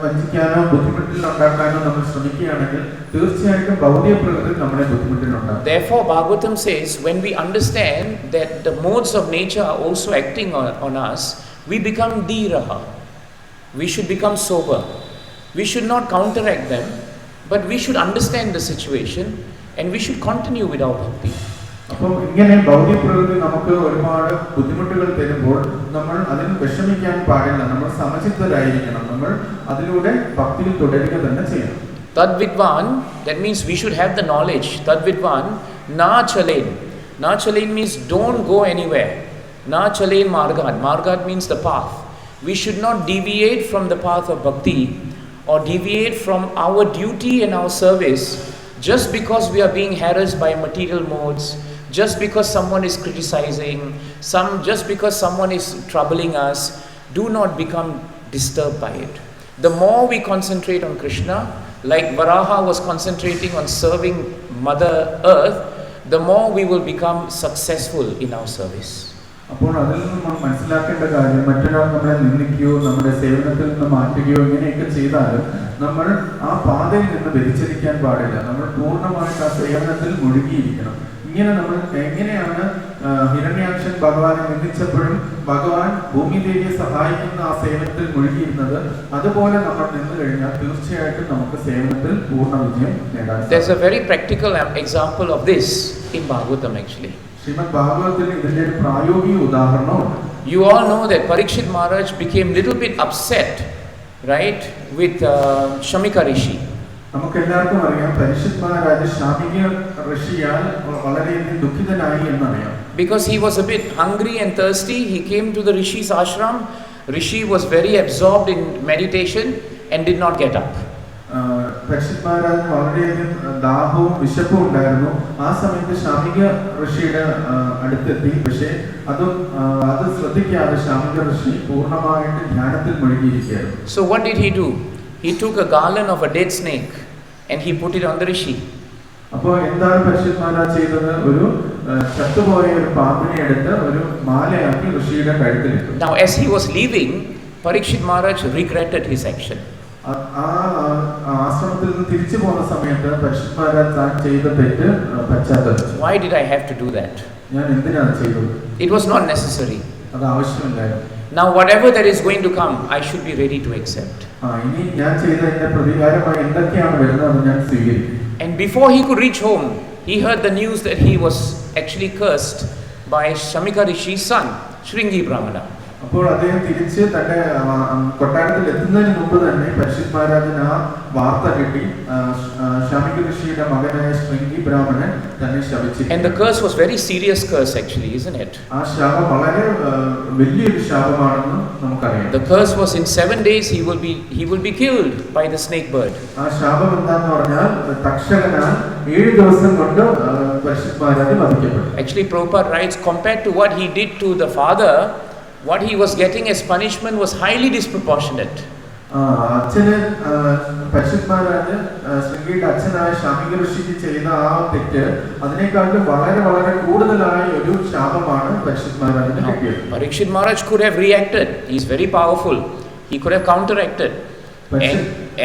വഞ്ചിക്കാനോ ബുദ്ധിമുട്ടിൽ ഉണ്ടാക്കാനോ നമ്മൾ ശ്രമിക്കുകയാണെങ്കിൽ തീർച്ചയായിട്ടും ഭൗതിക പ്രകൃതി നമ്മളെ ബുദ്ധിമുട്ടിലുണ്ടാകും. Therefore, Bhagavatam says, when we understand that the modes of nature are also acting on us, we become dhīraha. We should become sober. We should not counteract them, but we should understand the situation and we should continue with our bhakti. അപ്പോൾ ഇങ്ങനെ ഭൗതിക പ്രകൃതി നമുക്ക് ഒരുപാട് ബുദ്ധിമുട്ടുകൾ തരുമ്പോൾ നമ്മൾ അതിന് വിഷമിക്കാൻ പാടില്ല. നമ്മൾ സമചിത്തരായിരിക്കണം. നമ്മൾ അതിലൂടെ ഭക്തിയിൽ തുടരുക തന്നെ ചെയ്യണം. Tadvidvan, that means we should have the knowledge. Tadvidvan, na chalen. Na chalen means don't go anywhere. Na chalen margad. Margad means the path. We should not deviate from the path of bhakti or deviate from our duty and our service just because we are being harassed by material modes, just because someone is criticizing, just because someone is troubling us. Do not become disturbed by it. The more we concentrate on Krishna, like Varaha was concentrating on serving Mother Earth, the more we will become successful in our service. അപ്പോൾ അതിൽ നിന്ന് നമ്മൾ മനസ്സിലാക്കേണ്ട കാര്യം, മറ്റൊരാൾ നമ്മളെ നിന്ദിക്കുകയോ നമ്മുടെ സേവനത്തിൽ നിന്ന് മാറ്റുകയോ ഇങ്ങനെയൊക്കെ ചെയ്താലും നമ്മൾ ആ പാതയിൽ നിന്ന് വ്യതിചലിക്കാൻ പാടില്ല. നമ്മൾ പൂർണ്ണമായിട്ട് ആ സേവനത്തിൽ മുഴുകിയിരിക്കണം. ഇങ്ങനെ നമ്മൾ എങ്ങനെയാണ് ഹിരണ്യാക്ഷൻ ഭഗവാനെ നിന്ദിച്ചപ്പോഴും ഭഗവാൻ ഭൂമിദേവിയെ സഹായിക്കുന്ന ആ സേവനത്തിൽ മുഴുകിയിരുന്നത്, അതുപോലെ നമ്മൾ നിന്ന് കഴിഞ്ഞാൽ തീർച്ചയായിട്ടും നമുക്ക് സേവനത്തിൽ പൂർണ്ണ വിജയം നേടാൻ. There's a very practical example of this in Bhagavatam actually. Śrīmad-Bhāgavatam ഇതിന്റെ ഒരു പ്രായോഗിക ഉദാഹരണമുണ്ട്. You all know that Parikshit Maharaj became little bit upset, right, with Shamika Rishi. നമുക്ക് എല്ലാവർക്കും അറിയാം, പരീക്ഷിത് മഹാരാജ് ശാമിക ഋഷിയാൽ വളരെയധികം ദുഃഖിതനായി എന്നറിയാം. Because he was a bit hungry and thirsty, he came to the Rishi's ashram. Rishi was very absorbed in meditation and did not get up. Parikshit Maharaj വളരെയധികം ദാഹവും വിശപ്പും ഉണ്ടായിരുന്നു. ആ സമയത്ത് ശാമിക ഋഷിയുടെ അടുത്തെത്തി. പക്ഷേ അത് ശ്രദ്ധിക്കാതെ ശാമിക ഋഷി പൂർണ്ണമായിട്ട് ധ്യാനത്തിൽ മുഴുകിയിരിക്കുകയായിരുന്നു. So what did he do? He took a garland of a dead snake and he put it on the Rishi. അപ്പോൾ എന്താണ് പരീക്ഷിത് മഹാരാജ് ചെയ്തത്? ഒരു ചത്തുപോയ ഒരു പാമ്പിനെ എടുത്ത് ഒരു മാലയാക്കി ഋഷിയുടെ കഴുത്തിലിട്ടു. Now as he was leaving, Parikshit Maharaj regretted his action. ആശ്രമത്തിൽ നിന്ന് തിരിച്ചു പോകുന്ന സമയത്ത് പരീക്ഷിത് മഹാരാജ് താൻ ചെയ്ത തെറ്റ് പശ്ചാത്തലം. Why did I have to do that? ഞാൻ എന്തിനാണ് ചെയ്തത്? It was not necessary. അത് ആവശ്യമില്ലായിരുന്നു. Now whatever that is going to come, I should be ready to accept. ഇനി ഞാൻ ചെയ്തതിന്റെ പ്രതികാരമായി എന്തൊക്കെയാണ് വരുന്നത് അത് ഞാൻ സ്വീകരിക്കും. And before he could reach home, he heard the news that he was actually cursed by Shamika Rishi's son, Shringi Brahmana. അപ്പോൾ അദ്ദേഹം തിരിച്ച് തന്റെ കൊട്ടാരത്തിൽ എത്തുന്നതിന് മുമ്പ് തന്നെ പരീക്ഷിത് മഹാരാജന് ആ വാർത്ത കിട്ടി. ശാമിക ഋഷിയുടെ മകനായ ശൃംഗി ബ്രാഹ്മണൻ തന്നെ ശപിച്ചു. And the curse was very serious curse actually, isn't it? ആ ശാപം വളരെ വലിയൊരു ശാപമാണെന്ന് നമുക്കറിയാം. The curse was in 7 days he will be killed by the snake bird. ആ ശാപം എന്താന്ന് പറഞ്ഞാൽ തക്ഷകനാൽ 7 ദിവസം കൊണ്ട് Parikshit Maharaj വധിക്കപ്പെട്ടു. Actually Prabhupada writes, compared to what he did to the father, what he was getting as punishment was highly disproportionate. അച്ഛന് പരീക്ഷിത് മഹാരാജ് ശൃംഗിയുടെ അച്ഛനായ ശാമിക ഋഷിക്ക് ചെയ്ത ആ തെറ്റ് അതിനേക്കാളും വളരെ വളരെ കൂടുതലായ ഒരു ശാപമാണ് പരീക്ഷിത് മഹാരാജിന് കിട്ടിയത്. Parikshit Maharaj could have reacted. He is very powerful. He could have counteracted.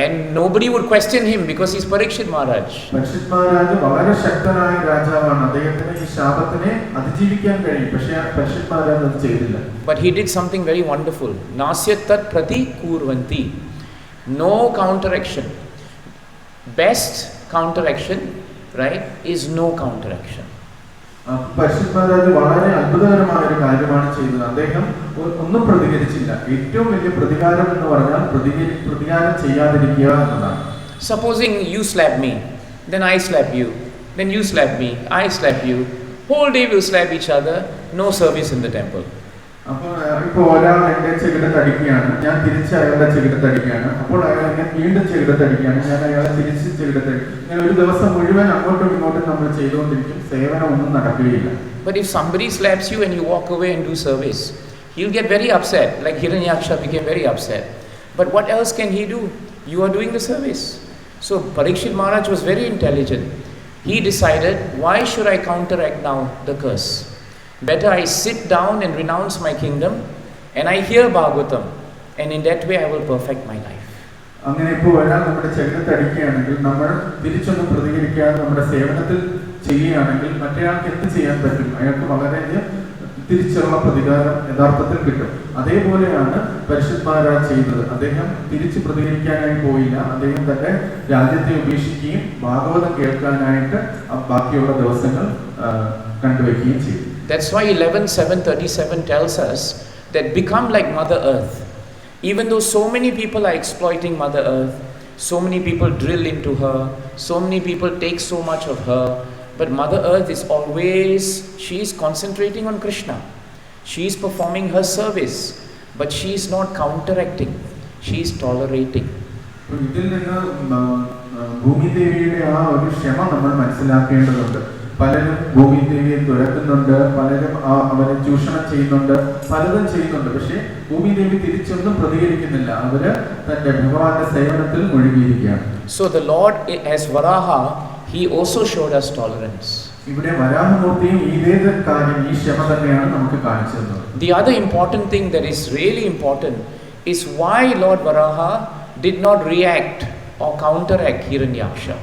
And nobody would question him because he is Parikshit Maharaj. Parikshit Maharaj വളരെ ശക്തനായ രാജാവാണ്. അദ്ദേഹത്തിന് ഈ ശാപത്തിനെ അതിജീവിക്കാൻ കഴിയും. പക്ഷേ പരീക്ഷിത് മഹാരാജ് അത് ചെയ്തില്ല. But he did something very wonderful. Nasyat tat prati kurvanti. No counteraction. Best counteraction, right, is no counteraction. Parikshit Maharaj വളരെ അത്ഭുതകരമായ ഒരു കാര്യമാണ് ചെയ്തത്. അദ്ദേഹം ഒന്നും പ്രതികരിച്ചില്ല. ഏറ്റവും വലിയ പ്രതികാരം എന്ന് പറഞ്ഞാൽ പ്രതികാരം ചെയ്യാതിരിക്കുക എന്നതാണ്. Supposing you slap me, then I slap you, then you slap me, I slap you. Whole day we'll slap each other. No service in the temple. അപ്പോൾ ഇപ്പോൾ ഒരാൾ എന്റെ ചെകിടത്തടിക്കുകയാണ്, ഞാൻ തിരിച്ച് അയാളുടെ ചെകിടത്തടിക്കുകയാണ്. അപ്പോൾ അയാൾ എന്നെ വീണ്ടും ചെകിടത്തടിക്കുകയാണ്, ഞാൻ അയാളെ തിരിച്ച് ചെകിടത്തടി. ഇങ്ങനെ ഒരു ദിവസം മുഴുവൻ അങ്ങോട്ടും ഇങ്ങോട്ടും നമ്മൾ ചെയ്തുകൊണ്ടിരിക്കും. സേവനം ഒന്നും നടക്കുകയില്ല. But if somebody slaps you and you walk away and do service, he'll get very upset, like Hiraṇyākṣa became very upset. But what else can he do? You are doing the service. So Parikshit Maharaj was very intelligent. He decided, why should I counteract now the curse? Better I sit down and renounce my kingdom and I hear Bhagavatam and in that way I will perfect my life. അങ്ങനെ ഇപ്പോൾ ഒരാൾ നമ്മുടെ ശരീരത്തെ അടിക്കുകയാണെങ്കിൽ നമ്മൾ തിരിച്ചൊന്നും പ്രതികരിക്കാതെ നമ്മുടെ സേവനത്തിൽ ചെയ്യുകയാണെങ്കിൽ മറ്റേയാൾക്ക് എന്ത് ചെയ്യാൻ പറ്റും? അയാൾക്ക് വളരെയധികം തിരിച്ചുള്ള പ്രതികാരം യഥാർത്ഥത്തിൽ കിട്ടും. അതേപോലെയാണ് പരിശുദ്ധന്മാരാ ചെയ്തത്. അദ്ദേഹം തിരിച്ച് പ്രതികരിക്കാനായി പോയില്ല. അദ്ദേഹം തന്റെ രാജ്യത്തെ ഉപേക്ഷിക്കുകയും ഭാഗവതം കേൾക്കാനായിട്ട് ബാക്കിയുള്ള ദിവസങ്ങൾ കണ്ടുവയ്ക്കുകയും ചെയ്തു. That's why 11:7:37 tells us that become like Mother Earth. Even though so many people are exploiting Mother Earth, so many people drill into her, so many people take so much of her, but Mother Earth is always, she is concentrating on Krishna. She is performing her service, but she is not counteracting. She is tolerating. ഇതിൽ നിന്ന് ഭൂമിദേവിയുടെ ആ ഒരു ക്ഷമ നമ്മൾ മനസ്സിലാക്കേണ്ടതുണ്ട്. പലരും ഭൂമിദേവിയെ തുരക്കുന്നുണ്ട്, പലരും അവരെ ചൂഷണം ചെയ്യുന്നുണ്ട്, പലതും ചെയ്യുന്നുണ്ട്. പക്ഷേ ഭൂമിദേവി തിരിച്ചൊന്നും പ്രതികരിക്കുന്നില്ല. അവര് തന്റെ ഭഗവാന്റെ സേവനത്തിൽ മുഴുകിയിരിക്കുകയാണ്. So the Lord as Varaha, he also showed us tolerance. ഇവിടെ വരാഹമൂർത്തിയും ഇതേ കാര്യം, ഈ ക്ഷമ തന്നെയാണ് നമുക്ക് കാണിച്ചു തന്നത്. The other important thing that is really important is why Lord Varaha did not react or counteract Hiraṇyākṣa.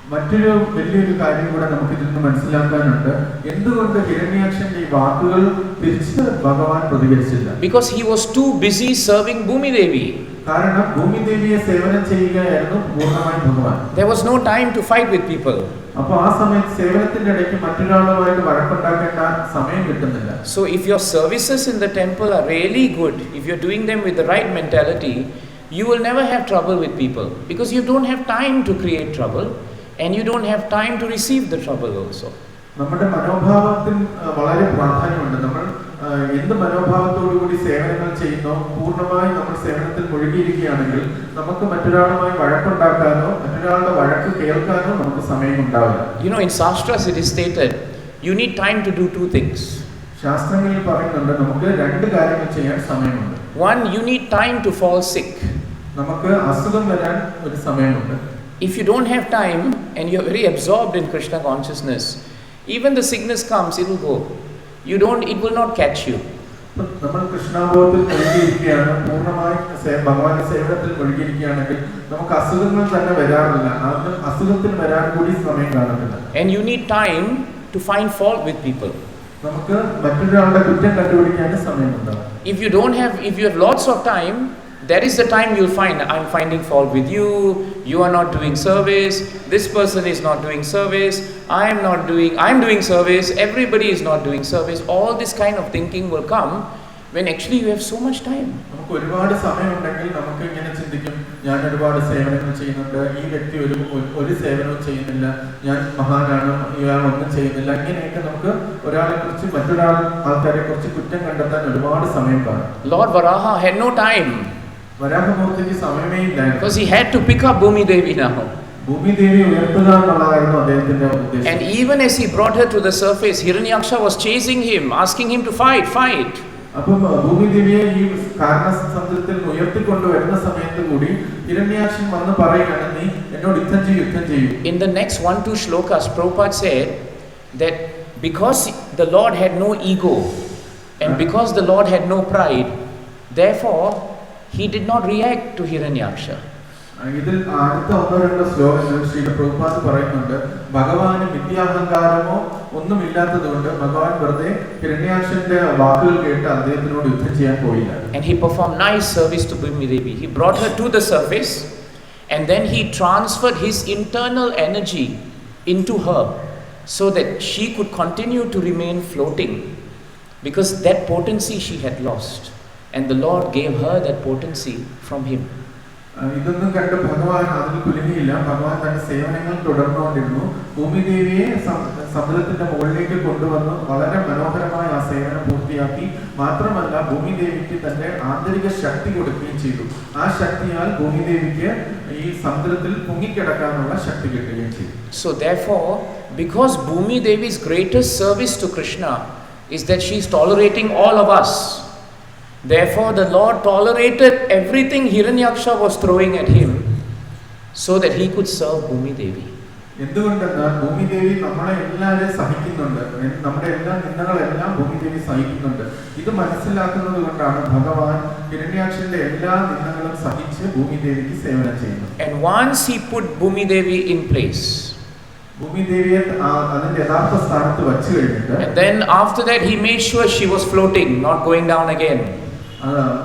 മറ്റൊരു വലിയൊരു കാര്യം കൂടെ നമുക്ക് ഇതിൽ നിന്ന് മനസ്സിലാക്കാനുണ്ട്. എന്തുകൊണ്ട് ഹിരണ്യാക്ഷന്റെ ഈ വാക്കുകൾ തിരിച്ച് ഭഗവാൻ പ്രതികരിച്ചില്ല? Because he was too busy serving Bhumi Devi. കാരണം ഭൂമിദേവിയെ സേവനം ചെയ്യുകയായിരുന്നു പൂർണ്ണമായി ഭഗവാൻ. There was no time to fight with people. അപ്പോൾ ആ സമയത്ത് സേവനത്തിന്റെ ഇടയ്ക്ക് മറ്റൊരാളുമായിട്ട് വഴക്കുണ്ടാക്കേണ്ട സമയം കിട്ടുന്നില്ല. So if your services in the temple are really good, if you're doing them with the right mentality, you will never have trouble with people, because you don't have time to create trouble and you don't have time to receive the trouble also. നമ്മുടെ മനോഭാവത്തിൽ വളരെ പ്രാധാന്യമുണ്ട്. നമ്മൾ എന്ത് മനോഭാവത്തോടു കൂടി സേവനങ്ങൾ ചെയ്യുന്നോ, പൂർണ്ണമായി നമ്മൾ സേവനത്തിൽ മുഴുകിയിരിക്കുകയാണെങ്കിൽ നമുക്ക് മറ്റൊരാളുമായി വഴക്കുണ്ടാക്കാനോ മറ്റൊരാളുടെ വഴക്ക് കേൾക്കാനോ നമുക്ക് സമയം ഉണ്ടാവില്ല. You know, in Shastras it is stated, you need time to do two things. ശാസ്ത്രങ്ങളിൽ പറയുന്നുണ്ട് നമുക്ക് രണ്ട് കാര്യങ്ങൾ ചെയ്യാൻ സമയമുണ്ട്. One, you need time to fall sick. നമുക്ക് അസുഖം വരാൻ ഒരു സമയമുണ്ട്. If you don't have time and you're very absorbed in Krishna consciousness, even the sickness comes, it will go. It will not catch you. നമ്മൾ കൃഷ്ണാബോധത്തിൽ മുഴുകിയിരിക്കുകയാണ്, പൂർണ്ണമായി ഭഗവാന്റെ സേവനത്തിൽ മുഴുകിയിരിക്കുകയാണെങ്കിൽ നമുക്ക് അസുഖങ്ങൾ തന്നെ വരാറില്ല. അസുഖത്തിന് വരാൻ കൂടി സമയം കാണുന്നില്ല. And you need time to find fault with people. നമുക്ക് മറ്റൊരാളുടെ കുറ്റം കണ്ടുപിടിക്കാൻ സമയമുണ്ടാവും. If you have lots of time, that is the time you'll find, I'm finding fault with you, you are not doing service, this person is not doing service, I'm doing service, everybody is not doing service. All this kind of thinking will come when actually you have so much time. നമുക്ക് ഒരുപാട് സമയമുണ്ടെങ്കിൽ നമുക്ക് ഇങ്ങനെ ചിന്തിക്കും, ഞാൻ ഒരുപാട് സേവനങ്ങൾ ചെയ്യുന്നുണ്ട്, ഈ വ്യക്തി ഒരു സേവനവും ചെയ്യുന്നില്ല, ഞാൻ മഹാനാണ്, ഇയാൾ ഒന്നും ചെയ്യുന്നില്ല. ഇങ്ങനെയൊക്കെ നമുക്ക് ഒരാളെ കുറിച്ച് ആൾക്കാരെ കുറിച്ച് കുറ്റം കണ്ടെത്താൻ ഒരുപാട് സമയം കാണും. Lord Varaha had no time. വരാഹമൂർത്തിക്ക് സമയമേ ഇല്ല. Because he had to pick up Bhumi Devi now. Bhoomidevi ഉയർത്തുക എന്നുള്ളതായിരുന്നു അദ്ദേഹത്തിന്റെ ഉദ്ദേശം. And even as he brought her to the surface, Hiraṇyākṣa was chasing him, asking him to fight. അപ്പം ഭൂമിദേവിയെ ഈ കാരണസമുദ്രത്തിൽ ഉയർത്തിക്കൊണ്ടുവരുന്ന സമയത്ത് കൂടി ഹിരണ്യാക്ഷൻ വന്ന് പറയുകയാണ്, നീ എന്നോട് യുദ്ധം ചെയ്യൂ. In the next 1-2 shlokas, Prabhupada said that because the Lord had no ego and because the Lord had no pride, therefore he did not react to Hiraṇyākṣa. ഇതിൽ അടുത്ത 1-2 ശ്ലോകങ്ങൾ ശ്രീ പ്രഭുപാദ് പറയുന്നുണ്ട്, ഭഗവാന് വിദ്യാഹങ്കാരമോ ഒന്നുമില്ലാത്തതുകൊണ്ട് ഭഗവാൻ വെറുതെ ഹിരണ്യാക്ഷന്റെ വാക്കുകൾ കേട്ട് അദ്ദേഹത്തിനോട് യുദ്ധം ചെയ്യാൻ പോയില്ല. And he performed nice service to Bhumi Devi. He brought her to the surface and then he transferred his internal energy into her so that she could continue to remain floating, because that potency she had lost and the Lord gave her that potency from him. ഇതൊന്നും കണ്ട് ഭഗവാൻ അതിൽ കുലുങ്ങിയില്ല. ഭഗവാൻ തന്റെ സേവനങ്ങൾ തുടർന്നുകൊണ്ടിരുന്നു. ഭൂമിദേവിയെ സമുദ്രത്തിന്റെ മുകളിലേക്ക് കൊണ്ടുവന്ന് വളരെ മനോഹരമായ ആ സേവനം പൂർത്തിയാക്കി. മാത്രമല്ല ഭൂമിദേവിക്ക് തന്റെ ആന്തരിക ശക്തി കൊടുക്കുകയും ചെയ്തു. ആ ശക്തിയാൽ ഭൂമിദേവിക്ക് ഈ സമുദ്രത്തിൽ പൊങ്ങിക്കിടക്കാനുള്ള ശക്തി കിട്ടുകയും ചെയ്തു. So therefore, because Bhumi Devi's greatest service to Krishna is that she is tolerating all of us, therefore the Lord tolerated everything Hiraṇyākṣa was throwing at him so that he could serve Bhumi Devi. എന്തുകൊണ്ടെന്നാൽ ഭൂമിദേവി നമ്മളെ എല്ലാവരെയും സഹിക്കുന്നുണ്ട്. നമ്മുടെ എല്ലാ നിന്ദകളെല്ലാം ഭൂമിദേവി സഹിക്കുന്നുണ്ട്. ഇത് മനസ്സിലാക്കുന്നത് കൊണ്ടാണ് ഭഗവാൻ ഹിരണ്യാക്ഷന്റെ എല്ലാ നിന്ദകളും സഹിച്ച് ഭൂമിദേവിക്ക് സേവനം ചെയ്യുന്നത്. And once he put Bhumi Devi in place, ഭൂമിദേവിയെ അതിന്റെ യഥാർത്ഥ സ്ഥാനത്ത് വച്ചു കഴിഞ്ഞിട്ട്, and then after that he made sure she was floating, not going down again.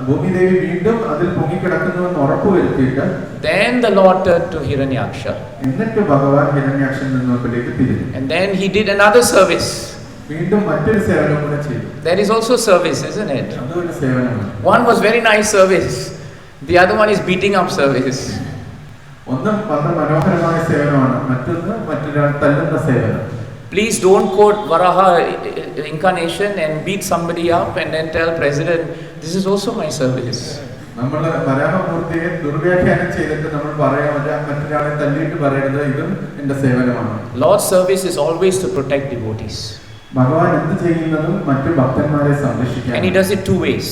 Bhoomidevi വീണ്ടും അതിൽ പൊങ്ങിക്കിടക്കുന്നുവെന്ന് ഉറപ്പുവരുത്തിയിട്ട്, then the Lord turned to Hiraṇyākṣa. എന്നിട്ട് ഭഗവാൻ ഹിരണ്യാക്ഷന്റെ മുമ്പിലേക്ക് തിരിഞ്ഞു. And then he did another service. വീണ്ടും മറ്റൊരു സേവനം കൂടെ ചെയ്തു. That is also service, isn't it? അതൊരു സേവനമാണ്. One was very nice service, the other one is beating up service. ഒന്ന് വളരെ മനോഹരമായ സേവനമാണ്, മറ്റൊന്ന് മറ്റൊരാൾ തല്ലുന്ന സേവനം. Please don't quote Varaha incarnation and beat somebody up and then tell President, this is also my service. നമ്മൾ വരാഹമൂർത്തിയെ ദുർവ്യാഖ്യാനം ചെയ്തിട്ട് നമ്മൾ പറയാൻ മറ്റൊരാളെ തല്ലിയിട്ട് പറയരുത്, ഇതും എന്റെ സേവനമാണ്. Lord's service is always to protect devotees. ഭഗവാൻ എന്ത് ചെയ്യുന്നതും മറ്റു ഭക്തന്മാരെ സംരക്ഷിക്കാൻ. And he does it two ways.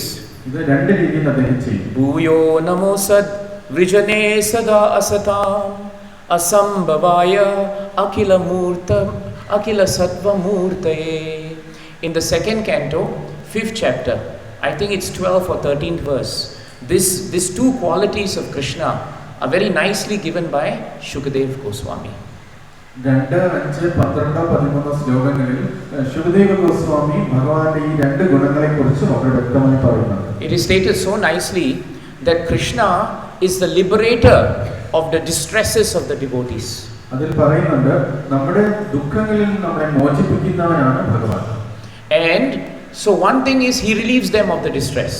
ഇത് രണ്ട് രീതിയിൽ അദ്ദേഹം ചെയ്യും. Bhuyo namo sad vrijane sada asatam asambhavaya akila murtam akila sattva murtaye. In the second canto, 5th chapter, I think it's 12th or 13th verse, these two qualities of Krishna are very nicely given by Shukadeva Goswami. 2, 5, 12, 13 ശ്ലോകങ്ങളിൽ ശുകദേവ Goswami ഭഗവാന്റെ ഈ രണ്ട് ഗുണങ്ങളെ കുറിച്ച് വളരെ വ്യക്തമായി പറയുന്നുണ്ട്. It is stated so nicely that Krishna is the liberator of the distresses of the devotees. അതിൽ പറയുന്നുണ്ട് നമ്മുടെ ദുഃഖങ്ങളിൽ നമ്മളെ മോചിപ്പിക്കുന്നവനാണ് ഭഗവാൻ. And so one thing is he relieves them of the distress.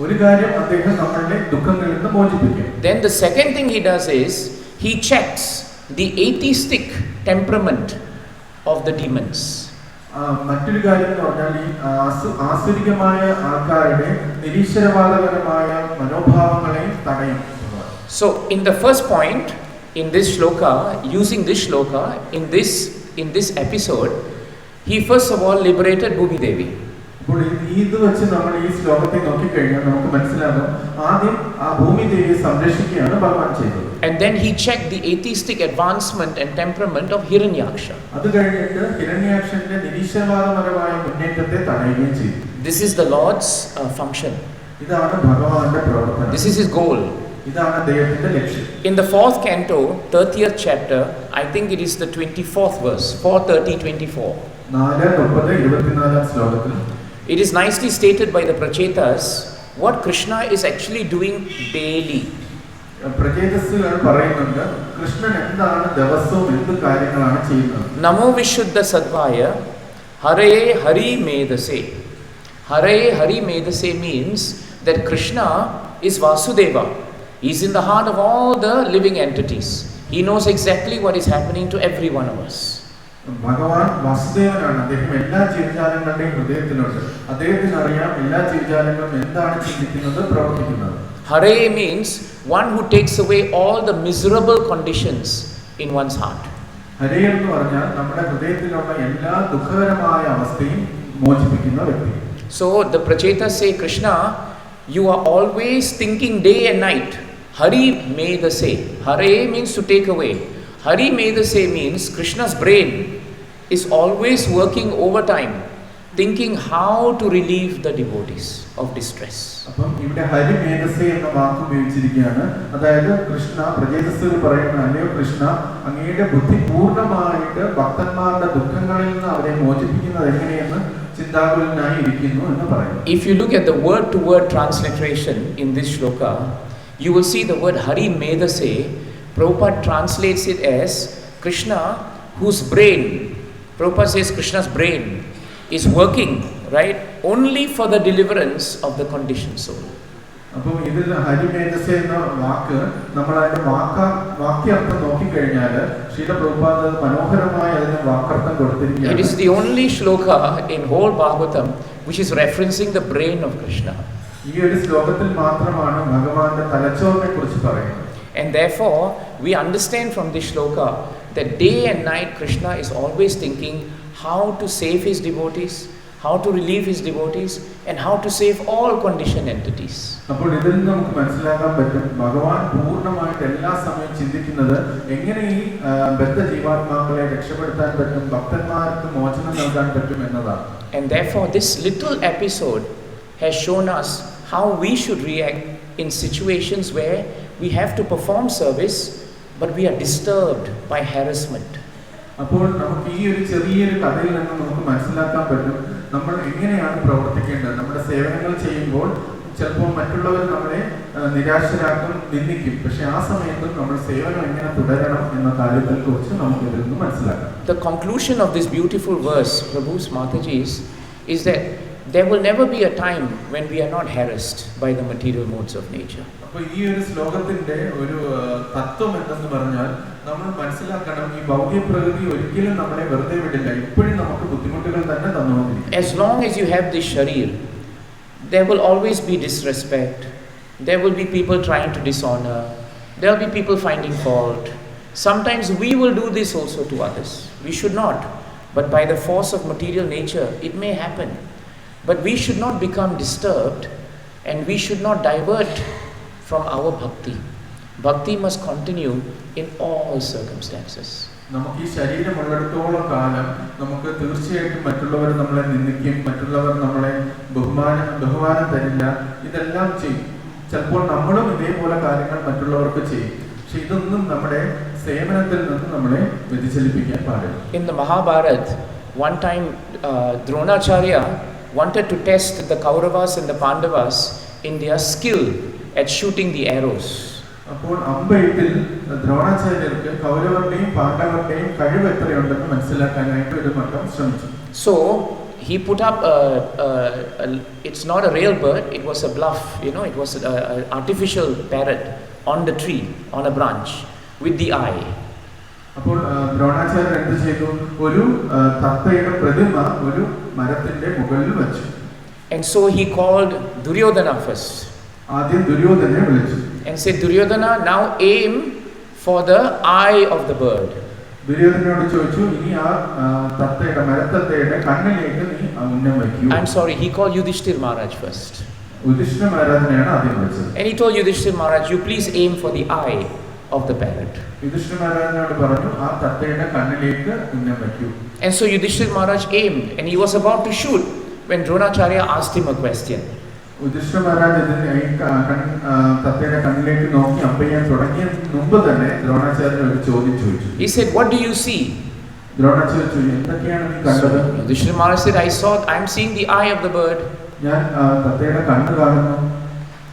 ഒരു കാര്യം അദ്ദേഹം നമ്മളുടെ ദുഃഖങ്ങളിൽ നിന്ന് മോചിപ്പിക്കും. Then the second thing he does is he checks the atheistic temperament of the demons. മറ്റൊരു കാര്യം എന്ന് പറഞ്ഞാൽ ഈ ആസുരികമായ ആൾക്കാരുടെ നിരീശ്വരവാദപരമായ മനോഭാവങ്ങളെ തടയും. So in the first point, in this shloka, using this shloka, in this episode, he first of all liberated Bhumi Devi. അപ്പോൾ ഇത് വെച്ച് നമ്മൾ ഈ ശ്ലോകത്തെ നോക്കിക്കഴിഞ്ഞാൽ നമുക്ക് മനസ്സിലാകും, ആദ്യം ആ ഭൂമി ദേവിയെ സംരക്ഷിക്കുകയാണ് ഭഗവാൻ ചെയ്തത്. And then he checked the atheistic advancement and temperament of Hiraṇyākṣa. അത് കഴിഞ്ഞിട്ട് ഹിരണ്യാക്ഷന്റെ നിരീശ്വരവാദപരമായ മുന്നേറ്റത്തെ തടയുകയും ചെയ്തു. This is the Lord's function. ഇതാണ് ഭഗവാന്റെ പ്രവർത്തനം. This is his goal. ഇതാണ് അദ്ദേഹത്തിന്റെ ലക്ഷ്യം. In the 4th canto, 30th chapter, I think it is the 24th verse, 4:30-24. 4:30-24 ശ്ലോകത്തിൽ it is nicely stated by the Prachetas what Krishna is actually doing daily. പ്രചേതസ്സുകൾ പറയുന്നുണ്ട് കൃഷ്ണൻ എന്താണ് ദിവസവും എന്ത് കാര്യങ്ങളാണ് ചെയ്യുന്നത്. Namo Vishuddha Satvaya Hare Hari Medase. Hare Hari Medase means that Krishna is Vasudeva. He is in the heart of all the living entities. He knows exactly what is happening to every one of us. ഭഗവാൻ വാസുദേവനാണ്. അദ്ദേഹം എല്ലാ ജീവജാലങ്ങളുടെയും ഹൃദയത്തിലുണ്ട്. അദ്ദേഹത്തിന് അറിയാം എല്ലാ ജീവജാലങ്ങളും എന്താണ് ചിന്തിക്കുന്നത്, പ്രവർത്തിക്കുന്നത്. Hare means one who takes away all the miserable conditions in one's heart. ഹരേ എന്ന് പറഞ്ഞാൽ നമ്മുടെ ഹൃദയത്തിലുള്ള എല്ലാ ദുഃഖകരമായ അവസ്ഥയും മോചിപ്പിക്കുന്ന വ്യക്തി. So the Prachetas say, Krishna, you are always thinking day and night. Hari Medase. Hare means to take away. Hari Medase means Krishna's brain is always working overtime, thinking how to relieve the devotees of distress. അപ്പം ഇവിടെ ഹരി മേധസ്സേ എന്ന വാക്ക് ഉപയോഗിച്ചിരിക്കുകയാണ്. അതായത് കൃഷ്ണ പ്രചേതസ്സുകൾ പറയുന്ന അല്ലയോ കൃഷ്ണ, അങ്ങയുടെ ബുദ്ധി പൂർണ്ണമായിട്ട് ഭക്തന്മാരുടെ ദുഃഖങ്ങളിൽ നിന്ന് അവരെ മോചിപ്പിക്കുന്നത് എങ്ങനെയെന്ന് ചിന്താകുലനായി ഇരിക്കുന്നു എന്ന് പറയുന്നു. If you look at the word-to-word transliteration in this shloka, you will see the word Hari Medase. Prabhupada translates it as Krishna whose brain, Prabhupada says Krishna's brain is working, right, only for the deliverance of the conditioned soul. അപ്പോൾ ഇതിൽ ഹരിമേധസ്സേ എന്ന വാക്ക് നമ്മൾ അതിന്റെ വാക്യാർത്ഥം നോക്കിക്കഴിഞ്ഞാൽ ശ്രീല പ്രഭുപാദ മനോഹരമായി അതിന് വാക്കർത്ഥം കൊടുത്തിരിക്കുകയാണ്. It is the only shloka in whole Bhāgavatam which is referencing the brain of Krishna. ഈ ഒരു ശ്ലോകത്തിൽ മാത്രമാണ് ഭഗവാന്റെ തലച്ചോറിനെ കുറിച്ച് പറയുന്നത്. And therefore we understand from this shloka that day and night Krishna is always thinking how to save his devotees, how to relieve his devotees, and how to save all conditioned entities. അപ്പോൾ ഇതിൽ നിന്ന് നമുക്ക് മനസ്സിലാക്കാൻ പറ്റും ഭഗവാൻ പൂർണ്ണമായിട്ട് എല്ലാ സമയവും ചിന്തിക്കുന്നത് എങ്ങനെ ഈ ബദ്ധ ജീവാത്മാക്കളെ രക്ഷപ്പെടുത്താൻ പറ്റും, ഭക്തന്മാർക്ക് മോചനം നൽകാൻ പറ്റും എന്നതാണ്. And therefore this little episode has shown us how we should react in situations where we have to perform service but we are disturbed by harassment. അപ്പോൾ നമുക്ക് ഈ ഒരു ചെറിയൊരു കഥയിൽ നിന്ന് നമുക്ക് മനസ്സിലാക്കാൻ പറ്റും നമ്മൾ എങ്ങനെയാണ് പ്രവർത്തിക്കേണ്ടത്. നമ്മുടെ സേവനങ്ങൾ ചെയ്യുമ്പോൾ ചിലപ്പോൾ മറ്റുള്ളവർ നമ്മളെ നിരാശരാക്കും, നിന്ദിക്കും. പക്ഷെ ആ സമയത്തും നമ്മൾ സേവനം എങ്ങനെ തുടരണം എന്ന കാര്യത്തെ കുറിച്ച് നമുക്ക് ഇതിൽ നിന്ന് മനസ്സിലാക്കാം. The conclusion of this beautiful verse, Prabhu's Mataji's, is that there will never be a time when we are not harassed by the material modes of nature. അപ്പോൾ ഈ ഒരു ശ്ലോകത്തിന്റെ ഒരു തത്വം എന്തെന്ന് പറഞ്ഞാൽ നമ്മൾ മനസ്സിലാക്കണം ഈ ഭൗതിക പ്രകൃതി ഒരിക്കലും നമ്മളെ വെറുതെ വിടില്ല. ഇപ്പോഴും നമുക്ക് ബുദ്ധിമുട്ടുകൾ തന്നെ തന്നുകൊണ്ടിരിക്കും. As long as you have this sharir, there will always be disrespect. There will be people trying to dishonor. There will be people finding fault. Sometimes we will do this also to others. We should not. But by the force of material nature, it may happen. But we should not become disturbed and we should not divert from our bhakti. Bhakti must continue in all circumstances. നമുക്ക് ഈ ശരീരമുള്ളിടത്തോളം കാലം നമുക്ക് തീർച്ചയായിട്ടും മറ്റുള്ളവർ നമ്മളെ നിന്ദിക്കും, മറ്റുള്ളവർ നമ്മളെ ബഹുമാനം തരില്ല, ഇതെല്ലാം ചെയ്യും. ചിലപ്പോൾ നമ്മളും ഇതേപോലെ കാര്യങ്ങൾ മറ്റുള്ളവർക്ക് ചെയ്യും. പക്ഷെ ഇതൊന്നും നമ്മുടെ സേവനത്തിൽ നിന്ന് നമ്മളെ വ്യതിചലിപ്പിക്കാൻ പാടില്ല. In the Mahabharata, one time Dronacharya wanted to test the Kauravas and the Pandavas in their skill at shooting the arrows. അപ്പോൾ അമ്പയത്തിൽ ദ്രോണാചാര്യർക്ക് കൗരവരുടെയും പാണ്ഡവരുടെയും കഴിവ് എത്രയുണ്ടെന്ന് മനസ്സിലാക്കാനായിട്ട് ഒരു മട്ടം ശ്രമിച്ചു. So he put up it's not a real bird, it was a bluff, it was an artificial parrot on the tree, on a branch with the eye. അപ്പോൾ ദ്രോണാചാര്യർ എന്ത് ചെയ്തു? ഒരു തത്തയുടെ പ്രതിമ ഒരു മരത്തിന്റെ മുകളിൽ വെച്ചു. And so he called Duryodhana first. ആദ്യം ദുര്യോധനെ വിളിച്ചു. And said, Duryodhana, now aim for the eye of the bird. ദുര്യോധനോട് ചോദിച്ചു, ഇനി ആ തത്തയുടെ മരത്തത്തയുടെ കണ്ണിലേക്ക് നീ ഉന്നം വയ്ക്കൂ. I'm sorry, he called Yudhishthir Maharaj first. Yudhishthira മഹാരാജനെയാണ് ആദ്യം വിളിച്ചത്. And he told Yudhishthir Maharaj, you please aim for the eye of the parrot. Yudhishthira മഹാരാജനോട് പറഞ്ഞു, ആ തത്തയുടെ കണ്ണിലേക്ക് ഉന്നം വയ്ക്കൂ. And so Yudhishthir Maharaj aimed and he was about to shoot when Dronacharya asked him a question. Yudhishthira Maharaj തത്തയുടെ കണ്ണിലേക്ക് നോക്കി അമ്പയ്യാൻ തുടങ്ങിയ മുമ്പ് തന്നെ ദ്രോണാചാര്യൻ ഒരു ചോദ്യം ചോദിച്ചു. He said, what do you see? ദ്രോണാചാര്യൻ ചോദിച്ചു, എന്തൊക്കെയാണ് നീ കണ്ടത്? Yudhishthira Maharaj said, I'm seeing the eye of the bird. ഞാൻ തത്തയുടെ കണ്ണ് കാണുന്നു.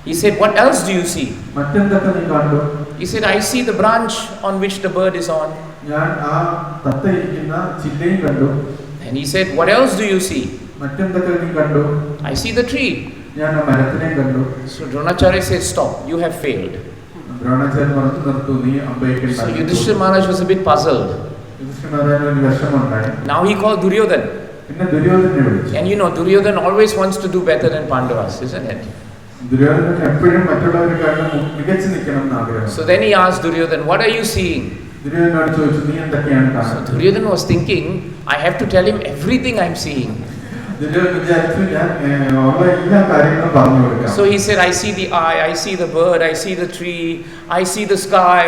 He said, what else do you see? മറ്റെന്തൊക്കെ നീ കണ്ടു? He said, I see the branch on which the bird is on. ഞാൻ ആ തത്ത ഇരിക്കുന്ന ചില്ലയും കണ്ടു. And he said, what else do you see? മറ്റെന്തൊക്കെ നീ കണ്ടു? I see the tree. ഞാൻ ആ മരത്തിനെയും കണ്ടു. So Dronacharya said, stop, you have failed. ദ്രോണാചാര്യൻ പറഞ്ഞു, നിർത്തൂ, നീ അമ്പയ്ക്കാൻ. So Yudhishthira Maharaj was a bit puzzled. Yudhishthira മഹാരാജന് ഒരു വിഷമമുണ്ടായി. Now he called Duryodhana. പിന്നെ ദുര്യോധനെ വിളിച്ചു. And Duryodhana always wants to do better than Pandavas, isn't it? Duryodhanan എപ്പോഴും മറ്റുള്ളവരെക്കാളും മികച്ചു നിൽക്കണം എന്ന് ആഗ്രഹം. So then he asked Duryodhana, what are you seeing? ദുര്യോധനോട് ചോദിച്ചു, നീ എന്തൊക്കെയാണ് So കാണുന്നത്? Duryodhana was thinking, I have to tell him everything I'm seeing. Duryodhanan വിചാരിച്ചു, ഞാൻ ഉള്ള എല്ലാ കാര്യങ്ങളും പറഞ്ഞു കൊടുക്കാം. So he said, I see the eye, I see the bird, I see the tree, I see the sky,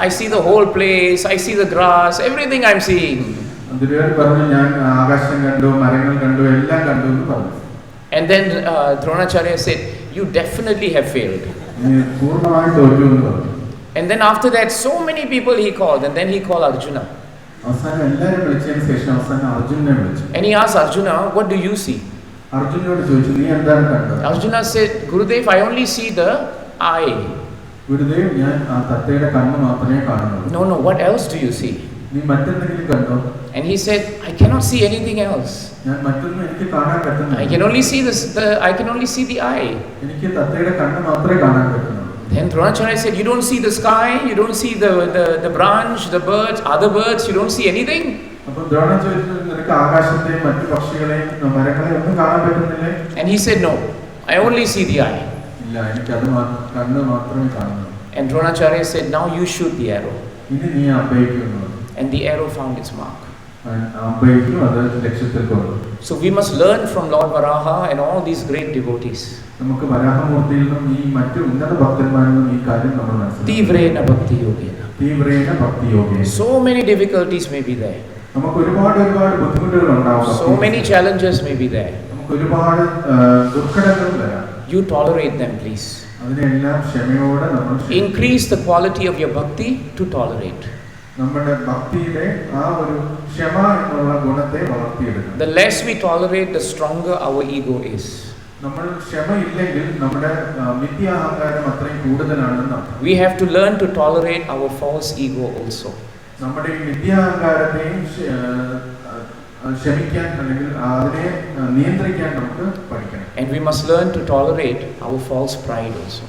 I see the whole place, I see the grass, everything I'm seeing. Duryodhanan പറഞ്ഞു, ഞാൻ ആകാശം കണ്ടു, മരങ്ങൾ കണ്ടു, എല്ലാം കണ്ടു എന്ന് പറഞ്ഞു. And then Dronacharya said, you definitely have failed. നീ പൂർണ്ണമായി തോറ്റു എന്ന് പറഞ്ഞു. And then after that, so many people he called, and then he called Arjuna. അവസാനം എല്ലാവരും വിളിച്ചതിന് ശേഷം അവസാനം അർജുനെ വിളിച്ചു. And he asked Arjuna, what do you see? അർജുനോട് ചോദിച്ചു, നീ എന്താണ് കണ്ടത്? Arjuna said, Gurudev, I only see the eye. Gurudev, ഞാൻ ആ തത്തയുടെ കണ്ണ് മാത്രമേ കാണുന്നുള്ളൂ. No, what else do you see? നീ മറ്റെന്തെങ്കിലും കണ്ടോ? And he said, I cannot see anything else. ഞാൻ മറ്റൊന്നും എനിക്ക് കാണാൻ പറ്റുന്നില്ല. I can only see the eye. എനിക്ക് തത്തയുടെ കണ്ണ് മാത്രമേ കാണാൻ പറ്റുന്നുള്ളൂ. Then Dronacharya said, you don't see the sky, you don't see the branch, the birds, other birds, you don't see anything? അപ്പോൾ ദ്രോണൻ ചോദിച്ചു, നിനക്ക് ആകാശത്തെയും മറ്റു പക്ഷികളെയും മരങ്ങളെയും ഒന്നും കാണാൻ പറ്റുന്നില്ലേ? And he said, no, I only see the eye. ഇല്ല, എനിക്കത് കണ്ണ് മാത്രമേ കാണുന്നുള്ളൂ. And Dronacharya said, now you shoot the arrow. ഇനി നീ അമ്പയിക്കുന്നു. And the arrow found its mark. So we must learn from Lord Varaha and all these great devotees. Tivrena bhakti yogena. So many difficulties may be there. So many challenges may be there. You tolerate them, please. Increase the quality of your bhakti to tolerate. The less we tolerate, the stronger our ego is. We have to learn to tolerate our false ego also. And we must learn to tolerate our false pride also.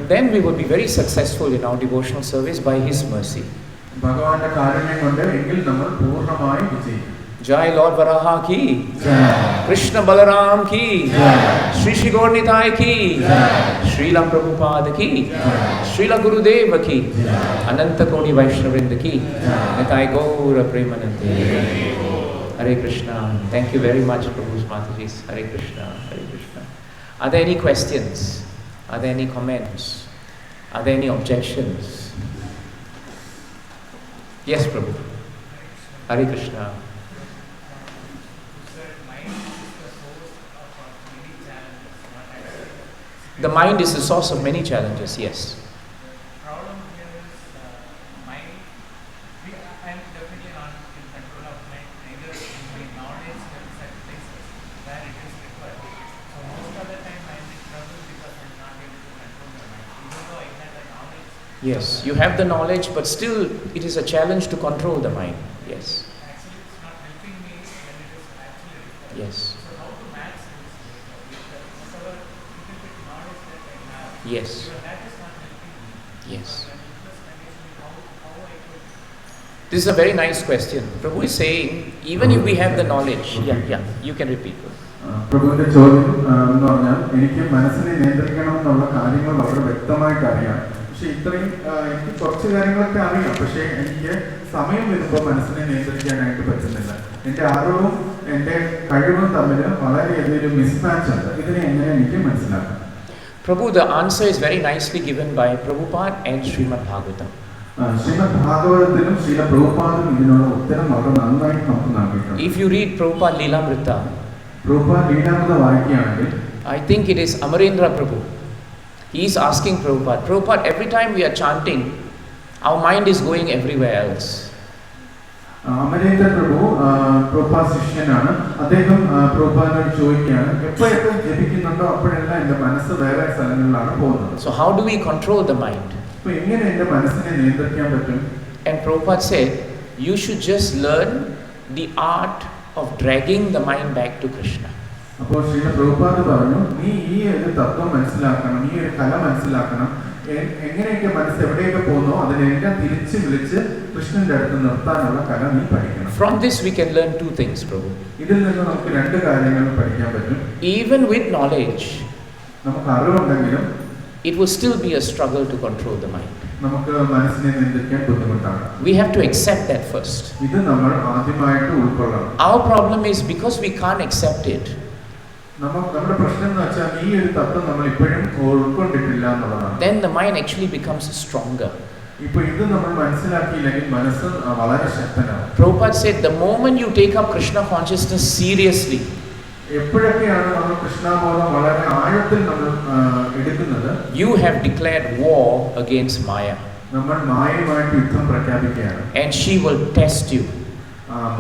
Then we will be very successful in our devotional service by His mercy. Jai Lord Varaha ki, Krishna Balaram ki, Shri Shri Gaur Nitai ki, Srila Prabhupada ki, Srila Gurudeva ki, Ananta Kodi Vaishnavrinda ki, Nitai Gaura Premanande. Hare Krishna. Thank you very much, Prabhu's Matajis. Hare Krishna. Hare Krishna. Are there any questions? Are there any comments? Are there any objections? Yes, Prabhu. Hare Krishna. The mind is the source of many challenges, yes. Problem here is mind. I'm definitely not in control of mind, neither in my knowledge levels at places where it is required. So most of the time I am in trouble because I'm not able to control my mind. Even though I have the knowledge. Yes, you have the knowledge, but still it is a challenge to control the mind. Yes. Actually, it's not helping me when it is actually required. Yes. So how to match this with whatever little bit knowledge that I have? Yes. Even that is not helping me. Yes. When it is conditioning, how I could. This is a very nice question. Prabhu is saying, even if we have the knowledge, you can repeat. പ്രഭുവിന്റെ ചോദ്യം എന്ന് പറഞ്ഞാൽ എനിക്ക് മനസ്സിനെ നിയന്ത്രിക്കണം എന്നുള്ള കാര്യങ്ങൾ വളരെ വ്യക്തമായിട്ട് അറിയാം. പക്ഷെ ഇത്രയും എനിക്ക് കുറച്ച് കാര്യങ്ങളൊക്കെ അറിയാം. പക്ഷേ എനിക്ക് സമയം വരുമ്പോൾ മനസ്സിനെ നിയന്ത്രിക്കാനായിട്ട് പറ്റുന്നില്ല. എൻ്റെ അറിവും എൻ്റെ കഴിവും തമ്മിൽ വളരെയധികം മിസ്മാച്ച് ഉണ്ട്. ഇതിനെ എങ്ങനെ എനിക്ക് മനസ്സിലാക്കാം? Prabhu, the answer is very nicely given by Prabhupada and Śrīmad-Bhāgavatam. Śrīmad-Bhāgavatam Śrīla Prabhupada ഇതിനുള്ള ഉത്തരം വളരെ നന്നായിട്ട് നമുക്ക് നൽകിയിട്ടുണ്ട്. If you read Prabhupada Leelamrita, Prabhupada Leelamrita വായിക്കുകയാണെങ്കിൽ I think it is Amarendra Prabhu. He is asking Prabhupada, every time we are chanting, our mind is going everywhere else. Amarendra Prabhu, Prabhupada ശിഷ്യനാണ്. അദ്ദേഹം പ്രഭുപാദിനോട് ചോദിക്കുകയാണ്, എപ്പോഴൊക്കെ ജപിക്കുന്നുണ്ടോ അപ്പോഴെല്ലാം എൻ്റെ മനസ്സ് വേറെ സ്ഥലങ്ങളിലാണ് പോകുന്നത്. So how do we control the mind? അപ്പോൾ എങ്ങനെ എൻ്റെ മനസ്സിനെ നിയന്ത്രിക്കാൻ പറ്റും? And Prabhupada said, you should just learn the art of dragging the mind back to Krishna. അപ്പോൾ ശ്രീല പ്രഭുപാദ് പറഞ്ഞു, നീ ഈ ഒരു തത്വം മനസ്സിലാക്കണം, ഈ ഒരു കല മനസ്സിലാക്കണം. എങ്ങനെയൊക്കെ മനസ്സ് എവിടെയൊക്കെ പോകുന്നോ അതിനെല്ലാം തിരിച്ച് വിളിച്ച് കൃഷ്ണന്റെ അടുത്ത് നിർത്താനുള്ള കല നീ പഠിക്കണം. From this we can learn two things, Prabhu. ഇതിൽ നിന്ന് നമുക്ക് രണ്ട് കാര്യങ്ങൾ പഠിക്കാൻ പറ്റും. Even with knowledge, നമുക്ക് അറിവുണ്ടെങ്കിലും it will still be a struggle to control the mind. നമുക്ക് മനസ്സിനെ നിയന്ത്രിക്കാൻ ബുദ്ധിമുട്ടാണ്. We have to accept that first. ഇത് നമ്മൾ ആദ്യമായിട്ട് ഉൾക്കൊള്ളണം. Our problem is because we can't accept it. നമ്മുടെ പ്രശ്നം എന്ന് വെച്ചാൽ ഈ ഒരു തത്വം നമ്മൾ ഇപ്പോഴും ഉൾക്കൊണ്ടിട്ടില്ല എന്നുള്ളതാണ്. Then the mind actually becomes stronger. ഇപ്പോൾ ഇത് നമ്മൾ മനസ്സിലാക്കിയില്ലെങ്കിൽ മനസ്സ് വളരെ ശക്തനാണ്. Prabhupada said, the moment you take up Krishna consciousness seriously, എപ്പോഴൊക്കെയാണ് നമ്മൾ കൃഷ്ണബോധം വളരെ ആഴത്തിൽ നമ്മൾ എടുക്കുന്നത്, you have declared war against Maya. നമ്മൾ മായയുമായിട്ട് യുദ്ധം പ്രഖ്യാപിക്കുകയാണ്. And she will test you.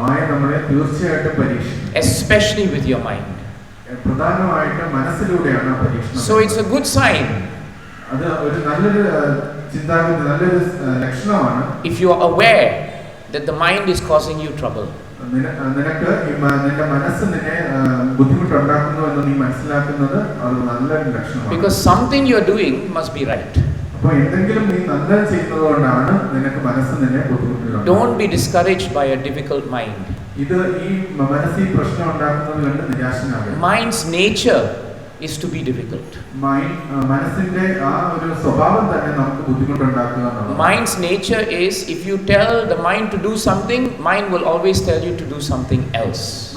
മായ നമ്മളെ തീർച്ചയായിട്ടും പരീക്ഷിക്കും. Especially with your mind. പ്രധാനമായിട്ട് മനസ്സിലൂടെയാണ് പരീക്ഷണം. So it's a good sign. അത് ഒരു നല്ലൊരു ചിന്താഗതി, നല്ലൊരു ലക്ഷണമാണ്. If you are aware that the mind is causing you trouble. നിനക്ക് നിന്റെ മനസ്സ് നിന്നെ ബുദ്ധിമുട്ടുണ്ടാക്കുന്നു എന്ന് നീ മനസ്സിലാക്കുന്നത് അത് നല്ലൊരു ലക്ഷണമാണ്. Because something you are doing must be right. അപ്പോൾ എന്തെങ്കിലും നീ നല്ലത് ചെയ്യുന്നതുകൊണ്ടാണ് നിനക്ക് മനസ്സ് നിന്നെ ബുദ്ധിമുട്ടുള്ളത്. Don't be discouraged by a difficult mind. ഇത് ഈ മനസ്സിൽ പ്രശ്നം ഉണ്ടാക്കുന്നത് കൊണ്ട് നിരാശനാകരുത്. Mind's nature is to be difficult. Mind's nature is, if you tell the mind to do something, mind will always tell you to do something else.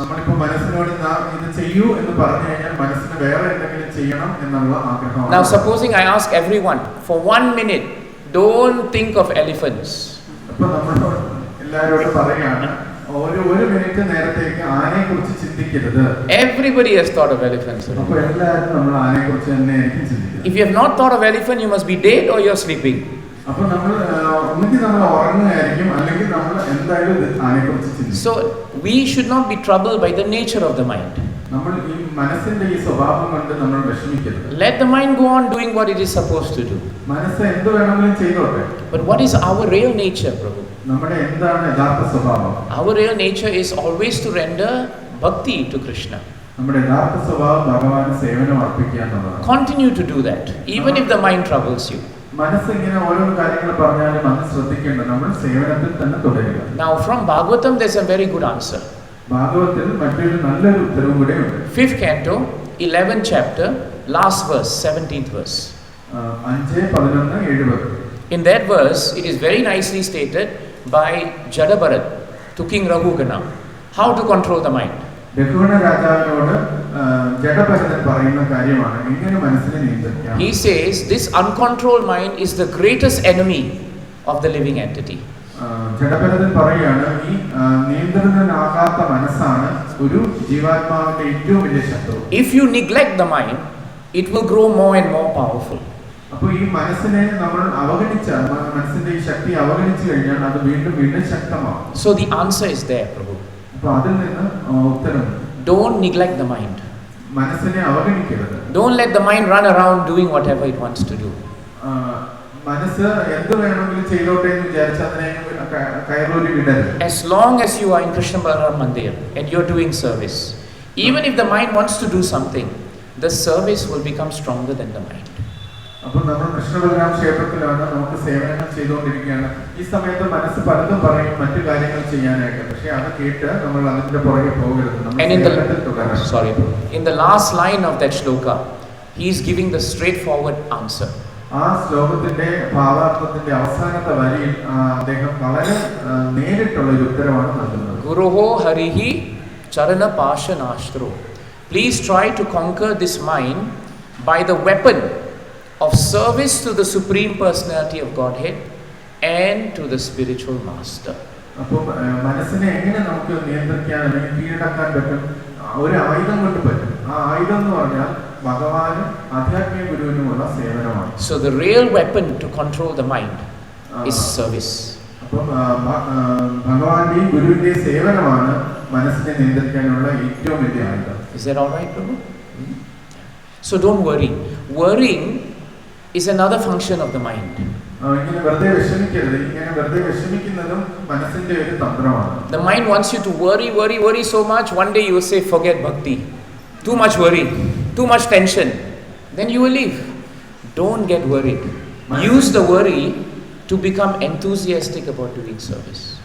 Now supposing I ask everyone, for 1 minute, don't think of elephants. Everybody has thought of elephants. If you have not thought of elephant, you must be dead or you are sleeping. So we should not be troubled by the nature of the mind. Let the mind go on doing what it is supposed to do. But what is our real nature, Prabhu? Our real nature is always to render bhakti to Krishna. Continue to do that, even if the mind troubles you. Now from Bhagavatam there is a very good answer. 5th canto, 11th chapter, last verse, 17th verse. In that verse, it is very nicely stated by Jadabharat to King Raghugana how to control the mind. He says this uncontrolled mind is the greatest enemy of the living entity. If you neglect the mind, it will grow more and more powerful. So the answer is there, Prabhu. Don't neglect the mind. Don't let the mind run around doing whatever it wants to do. As long as you are in Krishna Balaram Mandir and you are doing service, even if the mind wants to do something, the service will become stronger than the mind. And in the last line of that shloka, he is giving the straightforward answer. Guruho harihi charana pashanashtro. Please try to conquer this mind by the weapon of service to the Supreme Personality of Godhead and to the spiritual master. So the real weapon to control the mind is service. Is that all right, Prabhu? So don't worry. Worrying is another function of the mind. The mind wants you to worry so much. One day you will say, forget bhakti. Too much worry, too much tension. Then you will leave. Don't get worried. Use the worry to become enthusiastic about doing service.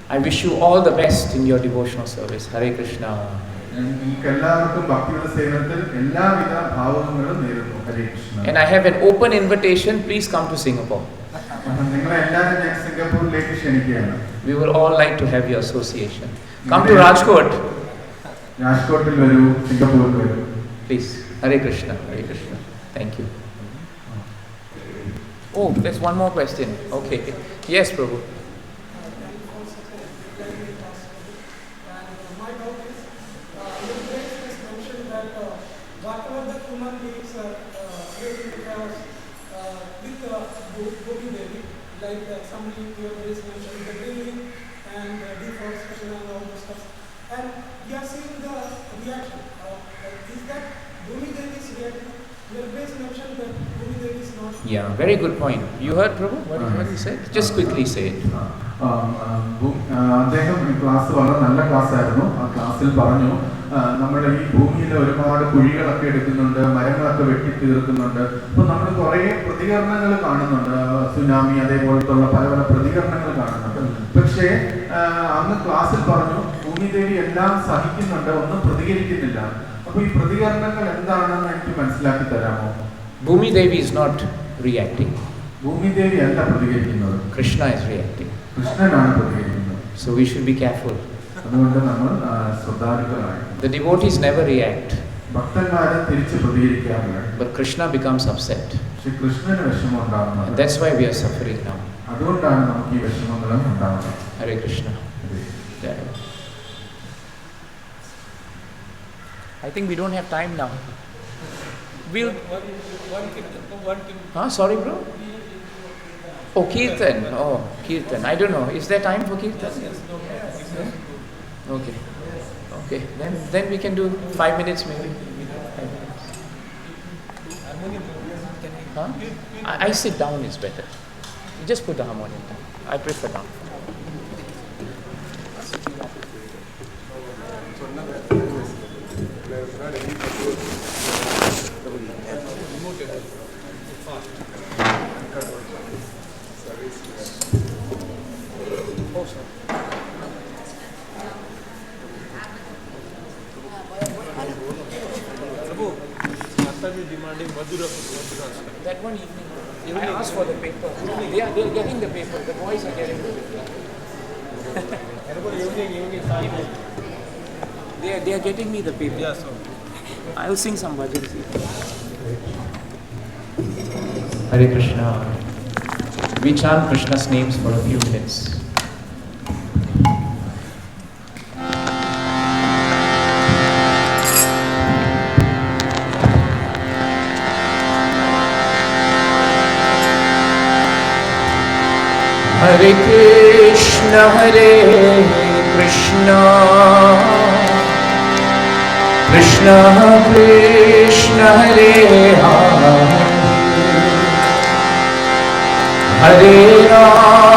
I wish you all the best in your devotional service. Hare Krishna. And I have an open invitation. Please come to Singapore. We would all like to have your association. Come to Rajkot. Please. Hare Krishna. Hare Krishna. Thank you. Oh, there's one more question. Okay. Yes, Prabhu. Yeah, very good point. You heard Prabhu? What he said? Just quickly say it. അദ്ദേഹം class വളരെ നല്ല class ആയിരുന്നു. ആ ക്ലാസ്സിൽ പറഞ്ഞു നമ്മുടെ ഈ ഭൂമിയിൽ ഒരുപാട് കുഴികളൊക്കെ എടുക്കുന്നുണ്ട്, മരങ്ങളൊക്കെ വെട്ടി തീർക്കുന്നുണ്ട്. അപ്പോൾ നമ്മൾ കുറേ പ്രതികരണങ്ങൾ കാണുന്നുണ്ട്, സുനാമി അതേപോലത്തുള്ള പല പല പ്രതികരണങ്ങൾ കാണുന്നുണ്ട്. പക്ഷേ അന്ന് ക്ലാസ്സിൽ പറഞ്ഞു ഭൂമിദേവി എല്ലാം സഹിക്കുന്നുണ്ട്, ഒന്നും പ്രതികരിക്കുന്നില്ല. അപ്പോൾ ഈ പ്രതികരണങ്ങൾ എന്താണെന്ന് എനിക്ക് മനസ്സിലാക്കി തരാമോ? Bhumi Devi is not reacting. Bhoomidevi അല്ല പ്രതികരിക്കുന്നത്, Krishna is reacting. കൃഷ്ണനാണ് പ്രതികരിക്കുന്നത്. So we should be careful. അതുകൊണ്ട് നമ്മൾ ശ്രദ്ധാലുക്കളായി. The devotees never react. ഭക്തന്മാരെ തിരിച്ച് പ്രതികരിക്കാറില്ല. But Krishna becomes upset. പക്ഷെ കൃഷ്ണന് വിഷമം ഉണ്ടാകുന്നത്. And that's why we are suffering now. അതുകൊണ്ടാണ് നമുക്ക് ഈ വിഷമങ്ങളും ഉണ്ടാകുന്നത്. Hare Krishna. I think we don't have time now. We'll. Sorry, bro. Oh, Kirtan. Oh, Kirtan. I don't know. Is there time for Kirtan? Okay. Okay. Then we can do 5 minutes maybe. 5 minutes. Huh? I sit down is better. You just put the harmonium down. I prefer down. That one evening, I asked for the paper. They are getting the paper. The boys are getting the paper. They are getting me the paper. Yeah, so I will sing some bhajans. Hare Krishna. We chant Krishna's names for a few minutes. Hare Krishna, Hare Krishna, Krishna Krishna, Hare Hare, Hare Rama,